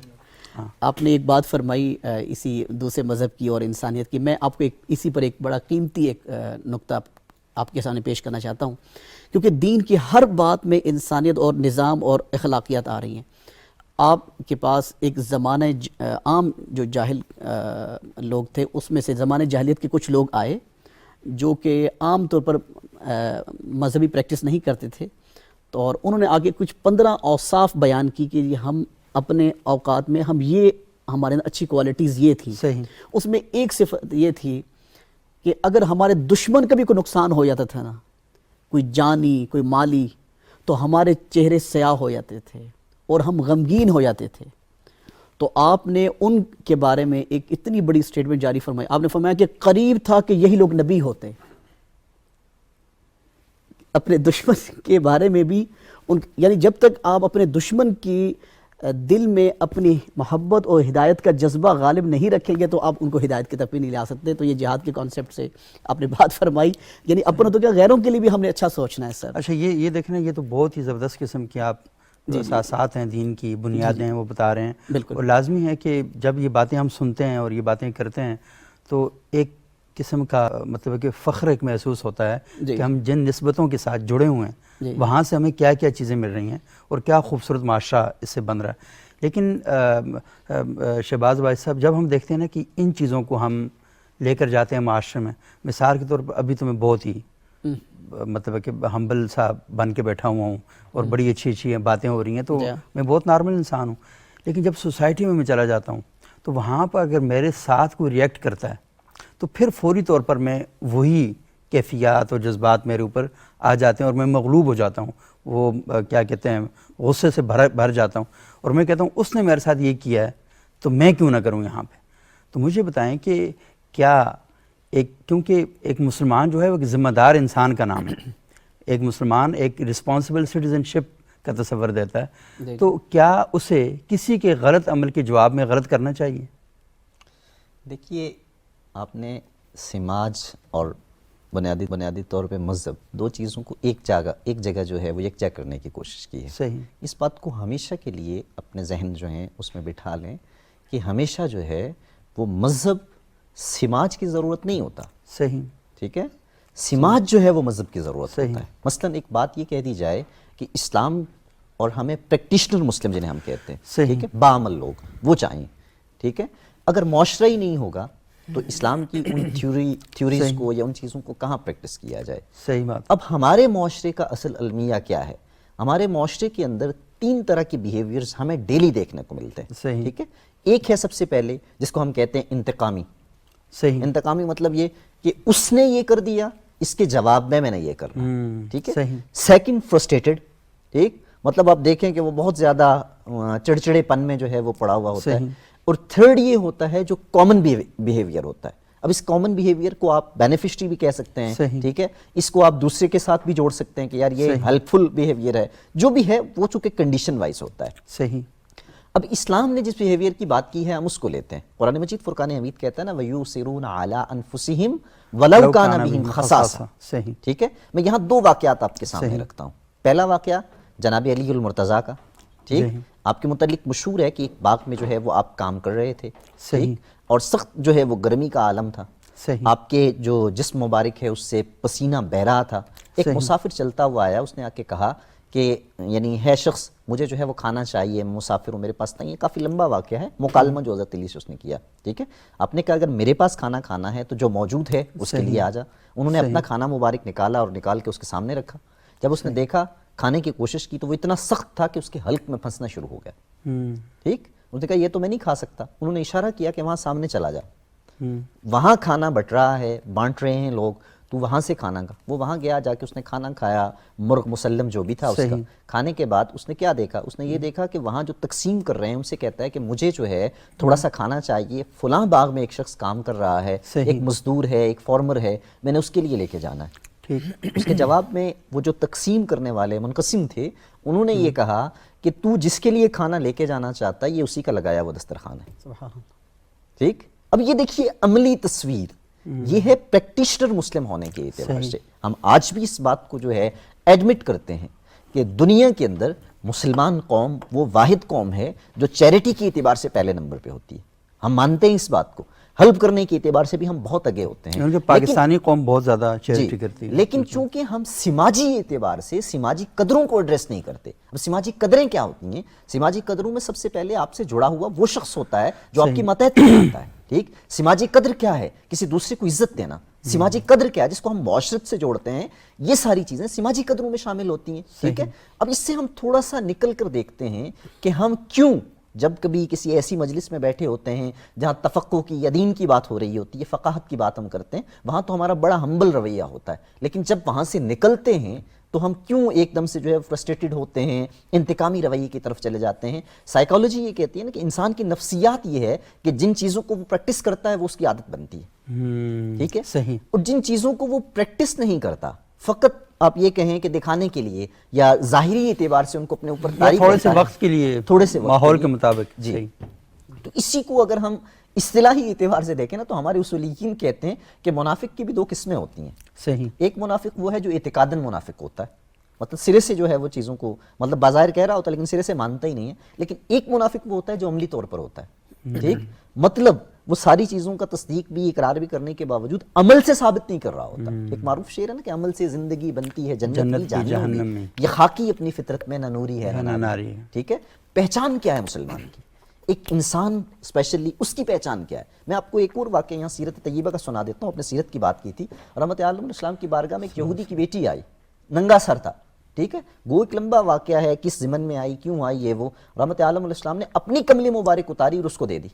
آپ نے ایک بات فرمائی اسی دوسرے مذہب کی اور انسانیت کی، میں آپ کو اسی پر ایک بڑا قیمتی ایک نقطہ آپ کے سامنے پیش کرنا چاہتا ہوں، کیونکہ دین کی ہر بات میں انسانیت اور نظام اور اخلاقیات آ رہی ہیں۔ آپ کے پاس ایک زمانہ عام جو جاہل لوگ تھے، اس میں سے زمانہ جاہلیت کے کچھ لوگ آئے جو کہ عام طور پر مذہبی پریکٹس نہیں کرتے تھے، تو اور انہوں نے آگے کچھ 15 اوصاف بیان کی کہ ہم اپنے اوقات میں ہم یہ ہمارے اچھی کوالٹیز یہ تھی۔ صحیح۔ اس میں ایک صفت یہ تھی کہ اگر ہمارے دشمن کا بھی کوئی نقصان ہو جاتا تھا نا، کوئی جانی کوئی مالی، تو ہمارے چہرے سیاہ ہو جاتے تھے اور ہم غمگین ہو جاتے تھے۔ تو آپ نے ان کے بارے میں ایک اتنی بڑی سٹیٹمنٹ جاری فرمائی، آپ نے فرمایا کہ قریب تھا کہ یہی لوگ نبی ہوتے۔ اپنے دشمن کے بارے میں بھی یعنی جب تک آپ اپنے دشمن کی دل میں اپنی محبت اور ہدایت کا جذبہ غالب نہیں رکھیں گے تو آپ ان کو ہدایت کی طرف نہیں لا سکتے۔ تو یہ جہاد کے کانسیپٹ سے آپ نے بات فرمائی، یعنی اپنا تو کیا غیروں کے لیے بھی ہم نے اچھا سوچنا ہے سر۔ اچھا، یہ دیکھنا، یہ تو بہت ہی زبردست قسم کی آپ اساسات ہیں، دین کی بنیادیں ہیں، وہ بتا رہے ہیں۔ بالکل۔ اور لازمی ہے کہ جب یہ باتیں ہم سنتے ہیں اور یہ باتیں کرتے ہیں تو ایک قسم کا مطلب ہے کہ فخر ایک محسوس ہوتا ہے کہ ہم جن نسبتوں کے ساتھ جڑے ہوئے ہیں وہاں سے ہمیں کیا کیا چیزیں مل رہی ہیں اور کیا خوبصورت معاشرہ اس سے بن رہا ہے۔ لیکن شہباز بھائی صاحب، جب ہم دیکھتے ہیں نا کہ ان چیزوں کو ہم لے کر جاتے ہیں معاشرے میں، مثال کے طور پر ابھی تو میں بہت ہی مطلب ہے کہ ہمبل سا بن کے بیٹھا ہوا ہوں اور بڑی اچھی اچھی باتیں ہو رہی ہیں، تو میں بہت نارمل انسان ہوں، لیکن جب سوسائٹی میں چلا جاتا ہوں تو وہاں پر اگر میرے ساتھ کوئی ریئیکٹ کرتا ہے تو پھر فوری طور پر میں وہی کیفیات اور جذبات میرے اوپر آ جاتے ہیں اور میں مغلوب ہو جاتا ہوں، وہ کیا کہتے ہیں، غصے سے بھر جاتا ہوں، اور میں کہتا ہوں اس نے میرے ساتھ یہ کیا ہے تو میں کیوں نہ کروں یہاں پہ۔ تو مجھے بتائیں کہ کیا کیونکہ ایک مسلمان جو ہے وہ ایک ذمہ دار انسان کا نام ہے، ایک مسلمان ایک رسپانسبل سٹیزن شپ کا تصور دیتا ہے، تو کیا اسے کسی کے غلط عمل کے جواب میں غلط کرنا چاہیے؟ دیکھیے، آپ نے سماج اور بنیادی طور پہ مذہب، دو چیزوں کو ایک جگہ جو ہے وہ یکجا کرنے کی کوشش کی ہے۔ صحیح۔ اس بات کو ہمیشہ کے لیے اپنے ذہن جو ہیں اس میں بٹھا لیں کہ ہمیشہ جو ہے وہ مذہب سماج کی ضرورت نہیں ہوتا۔ صحیح۔ ٹھیک ہے، سماج جو ہے وہ مذہب کی ضرورت صحیح ہوتا ہے۔ مثلاً ایک بات یہ کہہ دی جائے کہ اسلام اور ہمیں پریکٹیشنر مسلم جنہیں ہم کہتے ہیں، صحیح، ٹھیک ہے، باعمل لوگ وہ چاہیے، ٹھیک ہے۔ اگر معاشرہ ہی نہیں ہوگا تو اسلام کی ان تھیوریز کو یا ان چیزوں کو کہاں پریکٹس کیا جائے؟ صحیح بات۔ اب ہمارے معاشرے کا اصل المیہ کیا ہے؟ ہمارے معاشرے کے اندر 3 طرح کے بیہیویئرز ہمیں ڈیلی دیکھنے کو ملتے ہیں، صحیح، ٹھیک ہے۔ ایک ہے سب سے پہلے جس کو ہم کہتے ہیں انتقامی۔ صحیح۔ انتقامی مطلب یہ کہ اس نے یہ کر دیا، اس کے جواب میں نے یہ کرنا، ٹھیک ہے۔ صحیح۔ سیکنڈ فرسٹریٹڈ، ٹھیک، مطلب آپ دیکھیں کہ وہ بہت زیادہ چڑچڑے پن میں جو ہے وہ پڑا ہوا ہوتا ہے۔ اور تھرڈ یہ ہوتا ہے جو کامن بیہیویئر ہوتا ہے، اب اس کامن بیہیویئر کو آپ بینیفیشری بھی کہہ سکتے ہیں, صحیح. ٹھیک ہے, اس کو آپ دوسرے کے ساتھ بھی جوڑ سکتے ہیں کہ یار یہ ہیلپ فل بیہیویئر ہے, جو بھی ہے وہ چونکہ کنڈیشن وائز ہوتا ہے. صحیح. اب اسلام نے جس بیہیویئر کی بات کی ہے ہم اس کو لیتے ہیں. قرآن مجید فرقان حمید کہتا ہے نا وَيُؤْثِرُونَ عَلَىٰ أَنفُسِهِمْ وَلَوْ كَانَ بِهِمْ خَصَاصَةٌ. صحیح. ٹھیک ہے, میں یہاں دو واقعات آپ کے سامنے رکھتا ہوں. پہلا واقعہ جناب علی المرتضیٰ کا, ٹھیک, آپ کے متعلق مشہور ہے کہ ایک باغ میں جو ہے وہ آپ کام کر رہے تھے, صحیح, اور سخت جو ہے وہ گرمی کا عالم تھا, صحیح, آپ کے جو جسم مبارک ہے اس سے پسینہ بہ رہا تھا. ایک مسافر چلتا ہوا آیا, اس نے آ کے کہا کہ یعنی ہے شخص مجھے جو ہے وہ کھانا چاہیے, مسافر ہوں میرے پاس نہیں ہے. کافی لمبا واقعہ ہے, مکالمہ جو حضرت علی سے اس نے کیا, ٹھیک ہے. آپ نے کہا اگر میرے پاس کھانا کھانا ہے تو جو موجود ہے اس کے لیے آ جا. انہوں نے اپنا کھانا مبارک نکالا اور نکال کے اس کے سامنے رکھا. جب اس نے دیکھا کھانے کی کوشش کی تو وہ اتنا سخت تھا کہ اس کے حلق میں پھنسنا شروع ہو گیا, ٹھیک. اس نے کہا یہ تو میں نہیں کھا سکتا. انہوں نے اشارہ کیا کہ وہاں سامنے چلا جا, وہاں کھانا بٹ رہا ہے, بانٹ رہے ہیں لوگ, تو وہاں سے کھانا کھا. وہ وہاں گیا, جا کے اس نے کھانا کھایا, مرغ مسلم جو بھی تھا اس کا. کھانے کے بعد اس نے کیا دیکھا, اس نے یہ دیکھا کہ وہاں جو تقسیم کر رہے ہیں ان سے کہتا ہے کہ مجھے جو ہے تھوڑا سا کھانا چاہیے, فلاں باغ میں ایک شخص کام کر رہا ہے, ایک مزدور ہے, ایک فارمر ہے, میں نے اس کے لیے لے کے جانا ہے. اس کے جواب میں وہ جو تقسیم کرنے والے منقسم تھے انہوں نے یہ کہا کہ تو جس کے لیے کھانا لے کے جانا چاہتا ہے یہ اسی کا لگایا وہ دسترخوان ہے, ٹھیک. اب یہ دیکھیے عملی تصویر, یہ ہے پریکٹیشنر مسلم ہونے کے اعتبار سے. ہم آج بھی اس بات کو جو ہے ایڈمٹ کرتے ہیں کہ دنیا کے اندر مسلمان قوم وہ واحد قوم ہے جو چیریٹی کے اعتبار سے پہلے نمبر پہ ہوتی ہے. ہم مانتے ہیں اس بات کو, ہیلپ کرنے کے اعتبار سے بھی ہم بہت آگے ہوتے ہیں. کیونکہ پاکستانی قوم بہت زیادہ چیریٹی کرتی ہے, لیکن چونکہ ہم سماجی اعتبار سے سماجی قدروں کو ایڈریس نہیں کرتے. اب سماجی قدریں کیا ہوتی ہیں؟ سماجی قدروں میں سب سے پہلے آپ سے جڑا ہوا وہ شخص ہوتا ہے جو آپ کی ماتحت میں آتا ہے, ٹھیک. سماجی قدر کیا ہے؟ کسی دوسرے کو عزت دینا. سماجی قدر کیا ہے؟ جس کو ہم معاشرت سے جوڑتے ہیں. یہ ساری چیزیں سماجی قدروں میں شامل ہوتی ہیں, ٹھیک ہے. اب اس سے ہم تھوڑا سا نکل کر دیکھتے ہیں کہ ہم کیوں جب کبھی کسی ایسی مجلس میں بیٹھے ہوتے ہیں جہاں تفقہ کی یا دین کی بات ہو رہی ہوتی ہے, فقاہت کی بات ہم کرتے ہیں, وہاں تو ہمارا بڑا ہمبل رویہ ہوتا ہے. لیکن جب وہاں سے نکلتے ہیں تو ہم کیوں ایک دم سے جو ہے فرسٹریٹڈ ہوتے ہیں, انتقامی رویے کی طرف چلے جاتے ہیں. سائیکالوجی یہ کہتی ہے نا کہ انسان کی نفسیات یہ ہے کہ جن چیزوں کو وہ پریکٹس کرتا ہے وہ اس کی عادت بنتی ہے, ٹھیک ہے. صحیح. اور جن چیزوں کو وہ پریکٹس نہیں کرتا, فقط آپ یہ کہیں کہ دکھانے کے لیے یا ظاہری اعتبار سے ان کو اپنے اوپر تاریخ تھوڑے سے وقت کے لیے, تھوڑے سے ماحول کے مطابق, جی. تو اسی کو اگر ہم اصطلاحی اعتبار سے دیکھیں نا تو ہمارے اصولیین کہتے ہیں کہ منافق کی بھی دو قسمیں ہوتی ہیں. صحیح. ایک منافق وہ ہے جو اعتقاداً منافق ہوتا ہے, مطلب سرے سے جو ہے وہ چیزوں کو مطلب بظاہر کہہ رہا ہوتا ہے لیکن سرے سے مانتا ہی نہیں ہے. لیکن ایک منافق وہ ہوتا ہے جو عملی طور پر ہوتا ہے, ٹھیک. مطلب وہ ساری چیزوں کا تصدیق بھی اقرار بھی کرنے کے باوجود عمل سے ثابت نہیں کر رہا ہوتا. ایک معروف شعر ہے نا کہ عمل سے زندگی بنتی ہے جنت کی جہنم میں, یہ خاکی اپنی فطرت میں نہ نوری ہے نہ ناری, ٹھیک ہے. پہچان کیا ہے مسلمان کی؟ ایک انسان اسپیشلی اس کی پہچان کیا ہے؟ میں آپ کو ایک اور واقعہ یہاں سیرت طیبہ کا سنا دیتا ہوں. اپنے سیرت کی بات کی تھی. رحمت عالم الاسلام کی بارگاہ میں ایک یہودی کی بیٹی آئی, ننگا سر تھا, ٹھیک ہے. وہ ایک لمبا واقعہ ہے, کس ضمن میں آئی, کیوں آئی, یہ وہ. رحمت عالم الاسلام نے اپنی کملی مبارک اتاری اور اس کو دے دی,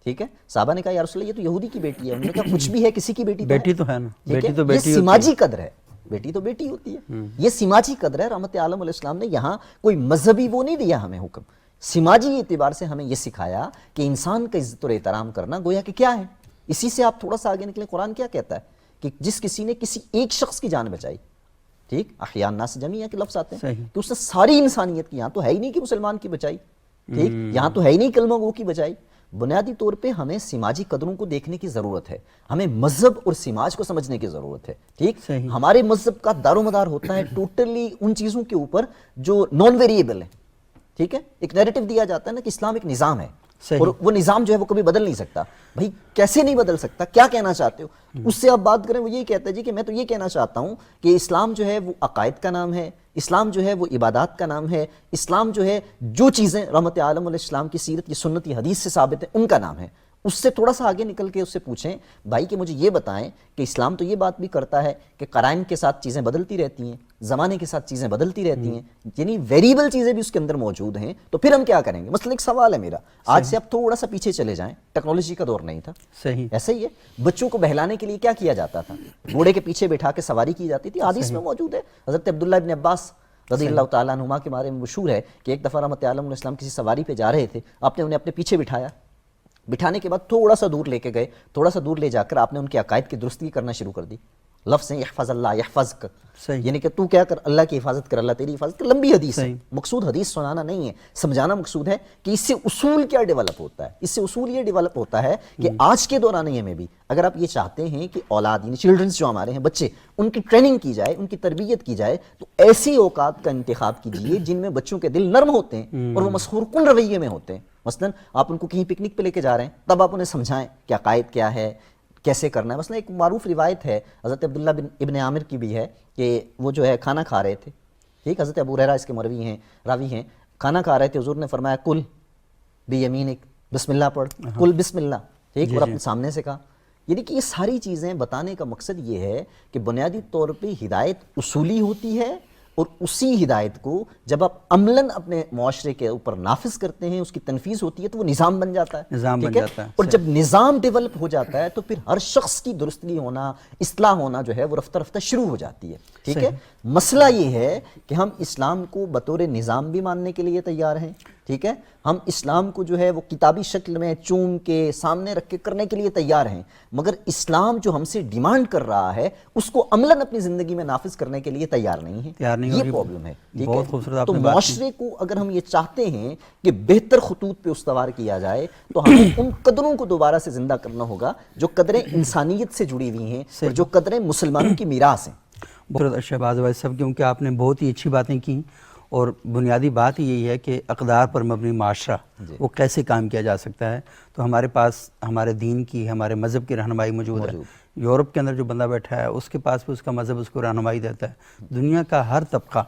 ٹھیک ہے. صحابہ نے کہا یا رسول اللہ یہ تو یہودی کی بیٹی ہے. انہوں نے کہا کچھ بھی ہے, کسی کی بیٹی تو ہے نا, بیٹی تو بیٹی, یہ سماجی قدر ہے. بیٹی تو بیٹی ہوتی ہے, یہ سماجی قدر ہے. رحمت عالم علیہ السلام نے یہاں کوئی مذہبی وہ نہیں دیا ہمیں حکم, سماجی اعتبار سے ہمیں یہ سکھایا کہ انسان کا عزت اور احترام کرنا گویا کہ کیا ہے. اسی سے آپ تھوڑا سا آگے نکلیں, قرآن کیا کہتا ہے کہ جس کسی نے کسی ایک شخص کی جان بچائی, ٹھیک, احیاء الناس جمیعا کے لفظ آتے ہیں, تو اس نے ساری انسانیت کی, یہاں تو ہے ہی نہیں کہ مسلمان کی بچائی, ٹھیک, یہاں تو ہے ہی نہیں کلمہ گو کی بچائی. بنیادی طور پہ ہمیں سماجی قدروں کو دیکھنے کی ضرورت ہے, ہمیں مذہب اور سماج کو سمجھنے کی ضرورت ہے, ٹھیک. ہمارے مذہب کا دار و مدار ہوتا ہے ٹوٹلی ان چیزوں کے اوپر جو نان ویریبل ہیں, ٹھیک ہے. ایک نیریٹو دیا جاتا ہے نا کہ اسلام ایک نظام ہے اور وہ نظام جو ہے وہ کبھی بدل نہیں سکتا. بھائی کیسے نہیں بدل سکتا, کیا کہنا چاہتے ہو؟ اس سے آپ بات کریں, وہ یہی کہتا ہے جی کہ میں تو یہ کہنا چاہتا ہوں کہ اسلام جو ہے وہ عقائد کا نام ہے, اسلام جو ہے وہ عبادات کا نام ہے, اسلام جو ہے جو چیزیں رحمت عالم علیہ السلام کی سیرت کی سنت کی حدیث سے ثابت ہیں ان کا نام ہے. اس سے تھوڑا سا آگے نکل کے اس سے پوچھیں بھائی کہ مجھے یہ بتائیں کہ اسلام تو یہ بات بھی کرتا ہے کہ قرائن کے ساتھ چیزیں بدلتی رہتی ہیں, زمانے کے ساتھ چیزیں بدلتی رہتی ہیں, یعنی ویریبل چیزیں بھی اس کے اندر موجود ہیں, تو پھر ہم کیا کریں گے؟ مثلا ایک سوال ہے میرا, آج سے آپ تھوڑا سا پیچھے چلے جائیں, ٹیکنالوجی کا دور نہیں تھا, صحیح, ایسا ہی ہے. بچوں کو بہلانے کے لیے کیا کیا جاتا تھا؟ گھوڑے کے پیچھے بٹھا کے سواری کی جاتی تھی, حدیث میں موجود ہے. حضرت عبداللہ ابن عباس رضی اللہ تعالیٰ عنہما کے بارے میں مشہور ہے کہ ایک دفعہ رحمت عالم علیہ السلام کسی سواری پہ جا رہے تھے, آپ نے انہیں اپنے پیچھے بٹھایا, بٹھانے کے بعد تھوڑا سا دور لے کے گئے, تھوڑا سا دور لے جا کر آپ نے ان کے عقائد کی درستگی کرنا شروع کر دی. لفظ ہیں یحفظ اللہ یحفظک, یعنی کہ تو کیا کر, اللہ کی حفاظت کر, اللہ تیری حفاظت کر. لمبی حدیث ہے, مقصود حدیث سنانا نہیں ہے, سمجھانا مقصود ہے کہ اس سے اصول کیا ڈیولپ ہوتا ہے. اس سے اصول یہ ڈیولپ ہوتا ہے کہ آج کے دورانیے میں بھی اگر آپ یہ چاہتے ہیں کہ اولاد یعنی چلڈرنس جو ہمارے ہیں بچے, ان کی ٹریننگ کی جائے, ان کی تربیت کی جائے, تو ایسی اوقات کا انتخاب کیجیے جن میں بچوں کے دل نرم ہوتے ہیں اور وہ مسحور کن رویے میں ہوتے ہیں. مثلا آپ ان کو کہیں پکنک پہ لے کے جا رہے ہیں, تب آپ انہیں سمجھائیں کہ عقائد کیا ہے, کیسے کرنا ہے. مثلا ایک معروف روایت ہے حضرت عبداللہ ابن عامر کی بھی ہے کہ وہ جو ہے کھانا کھا رہے تھے, ٹھیک, حضرت ابو ہریرہ اس کے راوی ہیں, کھانا کھا رہے تھے, حضور نے فرمایا کل بیمینک, بسم اللہ پڑھ, کل بسم اللہ, ٹھیک, اور اپنے سامنے سے کہا. یعنی کہ یہ ساری چیزیں بتانے کا مقصد یہ ہے کہ بنیادی طور پہ ہدایت اصولی ہوتی ہے, اور اسی ہدایت کو جب آپ عملاً اپنے معاشرے کے اوپر نافذ کرتے ہیں, اس کی تنفیذ ہوتی ہے, تو وہ نظام بن جاتا ہے, نظام بن جاتا ہے. اور جب نظام ڈیولپ ہو جاتا ہے تو پھر ہر شخص کی درستگی ہونا, اصلاح ہونا جو ہے وہ رفتہ رفتہ شروع ہو جاتی ہے. ٹھیک ہے, مسئلہ یہ ہے کہ ہم اسلام کو بطور نظام بھی ماننے کے لیے تیار ہیں, ٹھیک ہے, ہم اسلام کو جو ہے وہ کتابی شکل میں چوم کے سامنے رکھ کے کرنے کے لیے تیار ہیں, مگر اسلام جو ہم سے ڈیمانڈ کر رہا ہے اس کو عملاً اپنی زندگی میں نافذ کرنے کے لیے تیار نہیں ہے. یہ پرابلم ہے. بہت خوبصورت. تو معاشرے کو اگر ہم یہ چاہتے ہیں کہ بہتر خطوط پہ استوار کیا جائے تو ہمیں ان قدروں کو دوبارہ سے زندہ کرنا ہوگا جو قدریں انسانیت سے جڑی ہوئی ہیں اور جو قدریں مسلمانوں کی میراث ہیں. بہت شہباز بھائی صاحب, کیونکہ آپ نے بہت ہی اچھی باتیں کی, اور بنیادی بات یہی ہے کہ اقدار پر مبنی معاشرہ وہ کیسے قائم کیا جا سکتا ہے. تو ہمارے پاس ہمارے دین کی, ہمارے مذہب کی رہنمائی موجود ہے. یورپ کے اندر جو بندہ بیٹھا ہے اس کے پاس بھی اس کا مذہب اس کو رہنمائی دیتا ہے. دنیا کا ہر طبقہ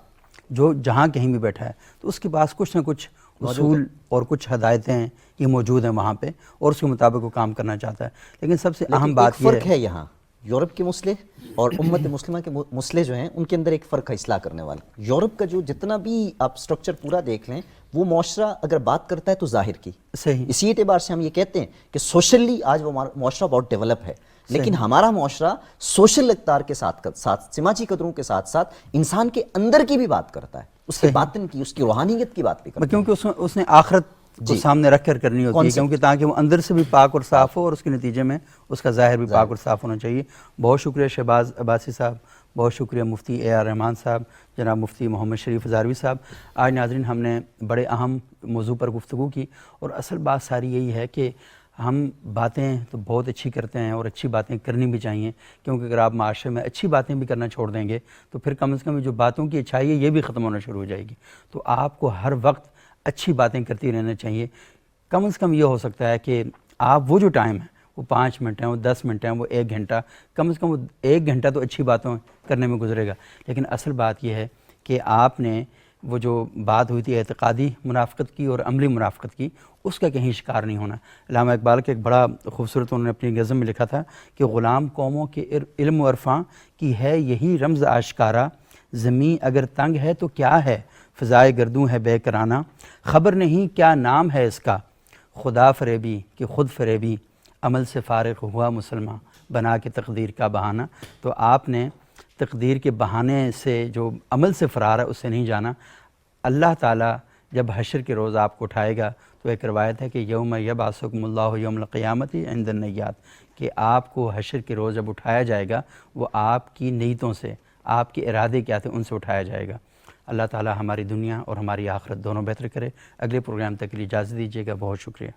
جو جہاں کہیں بھی بیٹھا ہے تو اس کے پاس کچھ نہ کچھ اصول اور کچھ ہدایتیں یہ موجود ہیں وہاں پہ, اور اس کے مطابق وہ کام کرنا چاہتا ہے. لیکن سب سے اہم بات یہ فرق ہے یہاں یورپ کے مسلح اور امت مسلمہ کے مسلح جو ہیں ان کے اندر ایک فرق ہے اصلاح کرنے والا. یورپ کا جو جتنا بھی آپ سٹرکچر پورا دیکھ لیں, وہ معاشرہ اگر بات کرتا ہے تو ظاہر کی, صحیح, اسی اعتبار سے ہم یہ کہتے ہیں کہ سوشلی آج وہ معاشرہ بہت ڈیولپ ہے, لیکن ہمارا معاشرہ سوشل اقدار کے ساتھ سماجی قدروں کے ساتھ ساتھ انسان کے اندر کی بھی بات کرتا ہے, اس کے باطن کی, اس کی روحانیت کی بات بھی کرتا ہے, کیونکہ اس نے آخرت کو سامنے رکھ کر کرنی ہوتی ہے, کیونکہ تاکہ وہ اندر سے بھی پاک اور صاف ہو اور اس کے نتیجے میں اس کا ظاہر بھی پاک اور صاف ہونا چاہیے. بہت شکریہ شہباز عباسی صاحب, بہت شکریہ مفتی اے آر رحمان صاحب, جناب مفتی محمد شریف ہزاروی صاحب. آج ناظرین ہم نے بڑے اہم موضوع پر گفتگو کی, اور اصل بات ساری یہی ہے کہ ہم باتیں تو بہت اچھی کرتے ہیں اور اچھی باتیں کرنی بھی چاہیے, کیونکہ اگر آپ معاشرے میں اچھی باتیں بھی کرنا چھوڑ دیں گے تو پھر کم از کم جو باتوں کی اچھائی ہے یہ بھی ختم ہونا شروع ہو جائے گی. تو آپ کو ہر وقت اچھی باتیں کرتی رہنا چاہیے. کم از کم یہ ہو سکتا ہے کہ آپ وہ جو ٹائم ہے وہ 5 منٹ ہیں, وہ 10 منٹ ہیں, وہ 1 گھنٹہ, کم از کم وہ 1 گھنٹہ تو اچھی باتوں کرنے میں گزرے گا. لیکن اصل بات یہ ہے کہ آپ نے وہ جو بات ہوئی تھی اعتقادی منافقت کی اور عملی منافقت کی, اس کا کہیں شکار نہیں ہونا. علامہ اقبال کے ایک بڑا خوبصورت انہوں نے اپنی غزل میں لکھا تھا کہ غلام قوموں کے علم و عرفاں کی ہے یہی رمز آشکارا, زمین اگر تنگ ہے تو کیا ہے فضائے گردوں ہے بے کرانہ, خبر نہیں کیا نام ہے اس کا خدا فریبی کہ خود فریبی, عمل سے فارغ ہوا مسلمان بنا کے تقدیر کا بہانہ. تو آپ نے تقدیر کے بہانے سے جو عمل سے فرار ہے اس سے نہیں جانا. اللہ تعالیٰ جب حشر کے روز آپ کو اٹھائے گا تو ایک روایت ہے کہ یوم یبعثکم اللہ یوم القیامت عند النیات, کہ آپ کو حشر کے روز جب اٹھایا جائے گا وہ آپ کی نیتوں سے, آپ کے ارادے کیا تھے ان سے اٹھایا جائے گا. اللہ تعالیٰ ہماری دنیا اور ہماری آخرت دونوں بہتر کرے. اگلے پروگرام تک کے لیے اجازت دیجیے گا. بہت شکریہ.